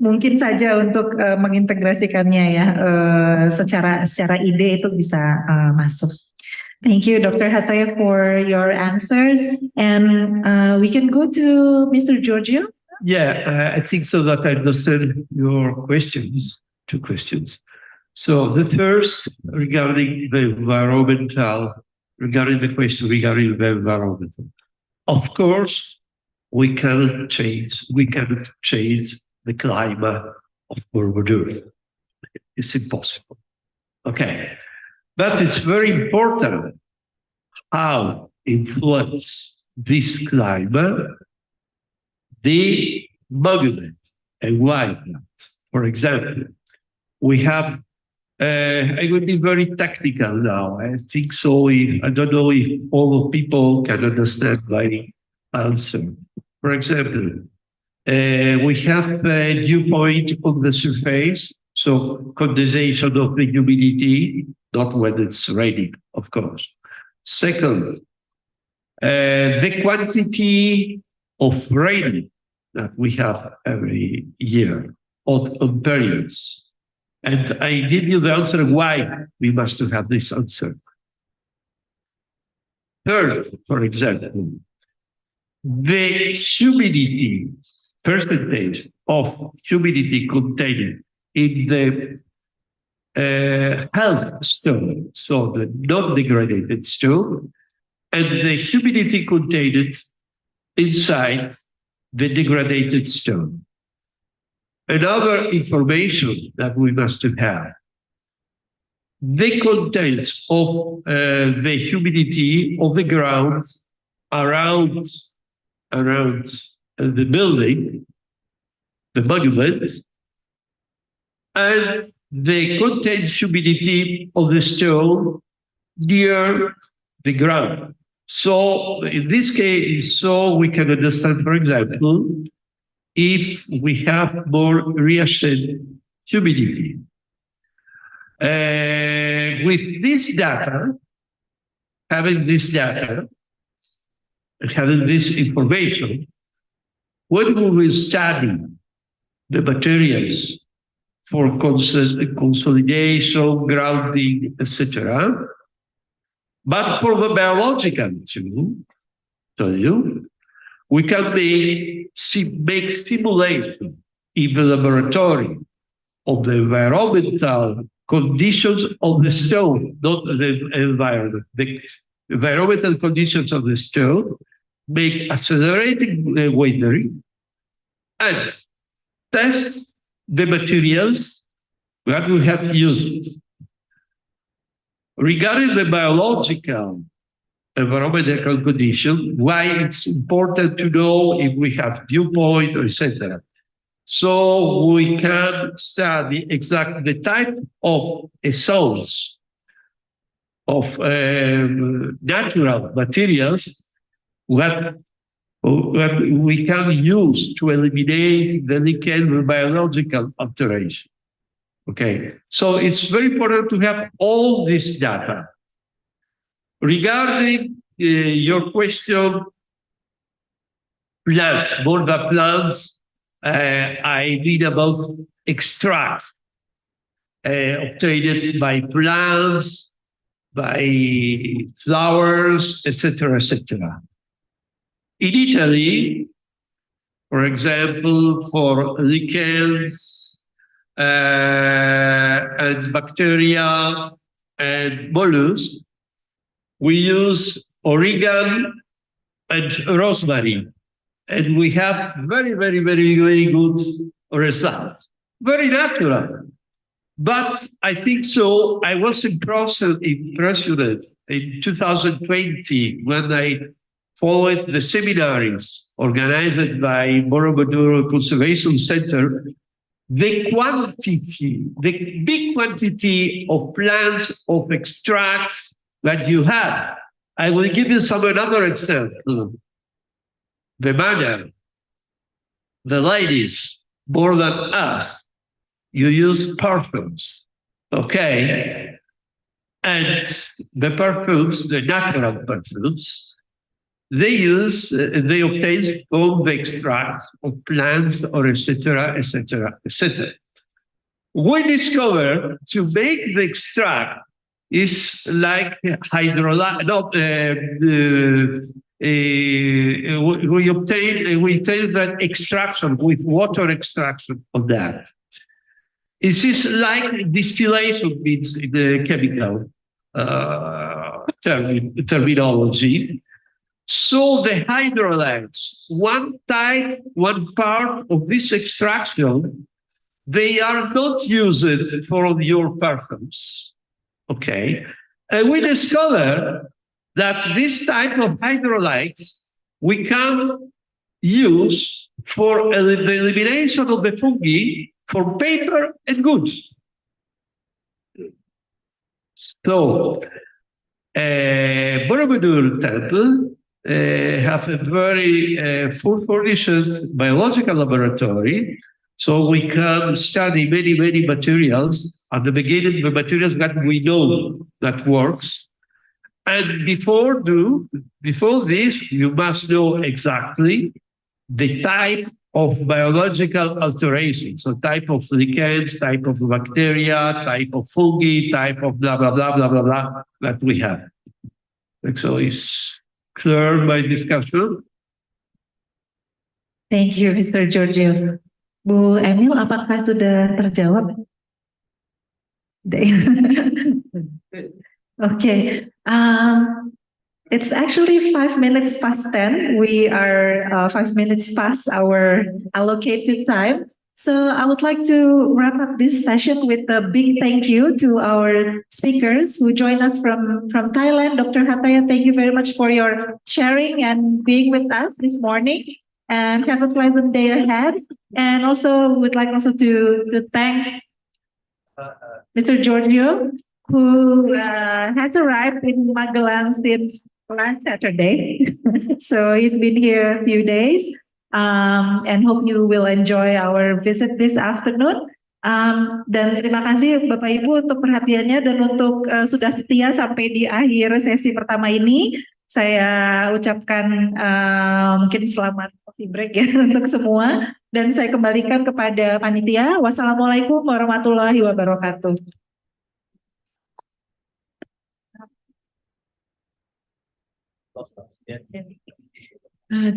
Mungkin saja untuk mengintegrasikannya ya, secara ide itu bisa masuk. Thank you, Dr. Hataya, for your answers. And we can go to Mr. Giorgio. Yeah, I think so that I understand your questions, two questions. So the first regarding the environmental. Of course, we cannot change the climate of Borobudur. It's impossible. Okay. But it's very important how influence this climate the monument and wildlife. For example, we have, I will be very technical now. I think so. I don't know if all people can understand my answer. For example, we have a dew point on the surface, so condensation of the humidity, not when it's raining, of course. Second, the quantity of rain that we have every year on periods. And I give you the answer why we must have this answer. Third, for example, the humidity percentage of humidity contained in the health stone, so the non-degraded stone, and the humidity contained inside the degraded stone. Another information that we must have, the contents of the humidity of the ground around the building, the monument, and the content humidity of the stone near the ground. So in this case, so we can understand, for example, if we have more reactant humidity. With this data, having this data, having this information, when we will study the materials for consolidation, grounding, etc., but for the biological too, we can make simulation in the laboratory of the environmental conditions of the stone, not the environment. The environmental conditions of the stone, make accelerated weathering, and test the materials that we have used. Regarding the biological environmental condition, why it's important to know if we have dew point, etc. So we can study exactly the type of a source of natural materials that we can use to eliminate the leakage biological alteration. Okay, so it's very important to have all this data. Regarding your question, plants, more than plants, I mean about extract obtained by plants, by flowers, etc., etc. In Italy, for example, for lichens and bacteria and mollusks, we use oregano and rosemary, and we have very, very, very, very good results. Very natural. But I think so. I was impressed in 2020 when I followed the seminaries organized by Borobudur Conservation Center. The big quantity of plants, of extracts that you have. I will give you another example. The man, the ladies, more than us, you use perfumes, okay? And the perfumes, the natural perfumes, they obtain from the extracts of plants or etc., etc., etc. We discovered to make the extract is like we obtain that extraction with water extraction of that. It is like distillation means in the chemical terminology. So the hydrolytes, one part of this extraction, they are not used for your perfumes. Okay. And we discovered that this type of hydrolytes we can use for the elimination of the fungi for paper and goods. So, Borobudur Temple have a very full furnished biological laboratory, so we can study many, many materials. At the beginning, the materials that we know that works. And before this, you must know exactly the type of biological alteration. So type of lichens, type of bacteria, type of fungi, type of blah, blah, blah, blah, blah, blah, that we have. So it's clear my discussion. Thank you, Mr. Giorgio. Bu Emil, apakah sudah terjawab? Okay. It's actually 5 minutes past 10. We are 5 minutes past our allocated time. So I would like to wrap up this session with a big thank you to our speakers who joined us from Thailand. Dr. Hataya, thank you very much for your sharing and being with us this morning. And have a pleasant day ahead. And also would like also to thank Mr. Giorgio, who has arrived in Magelang since last Saturday. So he's been here a few days. And hope you will enjoy our visit this afternoon. Dan terima kasih Bapak Ibu untuk perhatiannya dan untuk sudah setia sampai di akhir sesi pertama ini. Saya ucapkan mungkin selamat coffee break ya untuk semua. Dan saya kembalikan kepada panitia. Wassalamualaikum warahmatullahi wabarakatuh.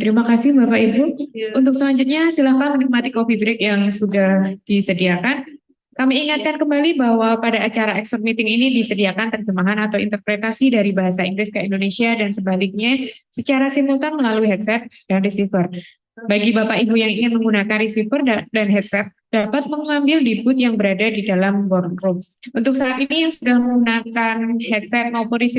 Terima kasih Bapak Ibu. Untuk selanjutnya silakan menikmati coffee break yang sudah disediakan. Kami ingatkan kembali bahwa pada acara expert meeting ini disediakan terjemahan atau interpretasi dari bahasa Inggris ke Indonesia dan sebaliknya secara simultan melalui headset dan receiver. Bagi Bapak Ibu yang ingin menggunakan receiver dan headset, dapat mengambil di booth yang berada di dalam boardroom. Untuk saat ini yang sudah menggunakan headset maupun receiver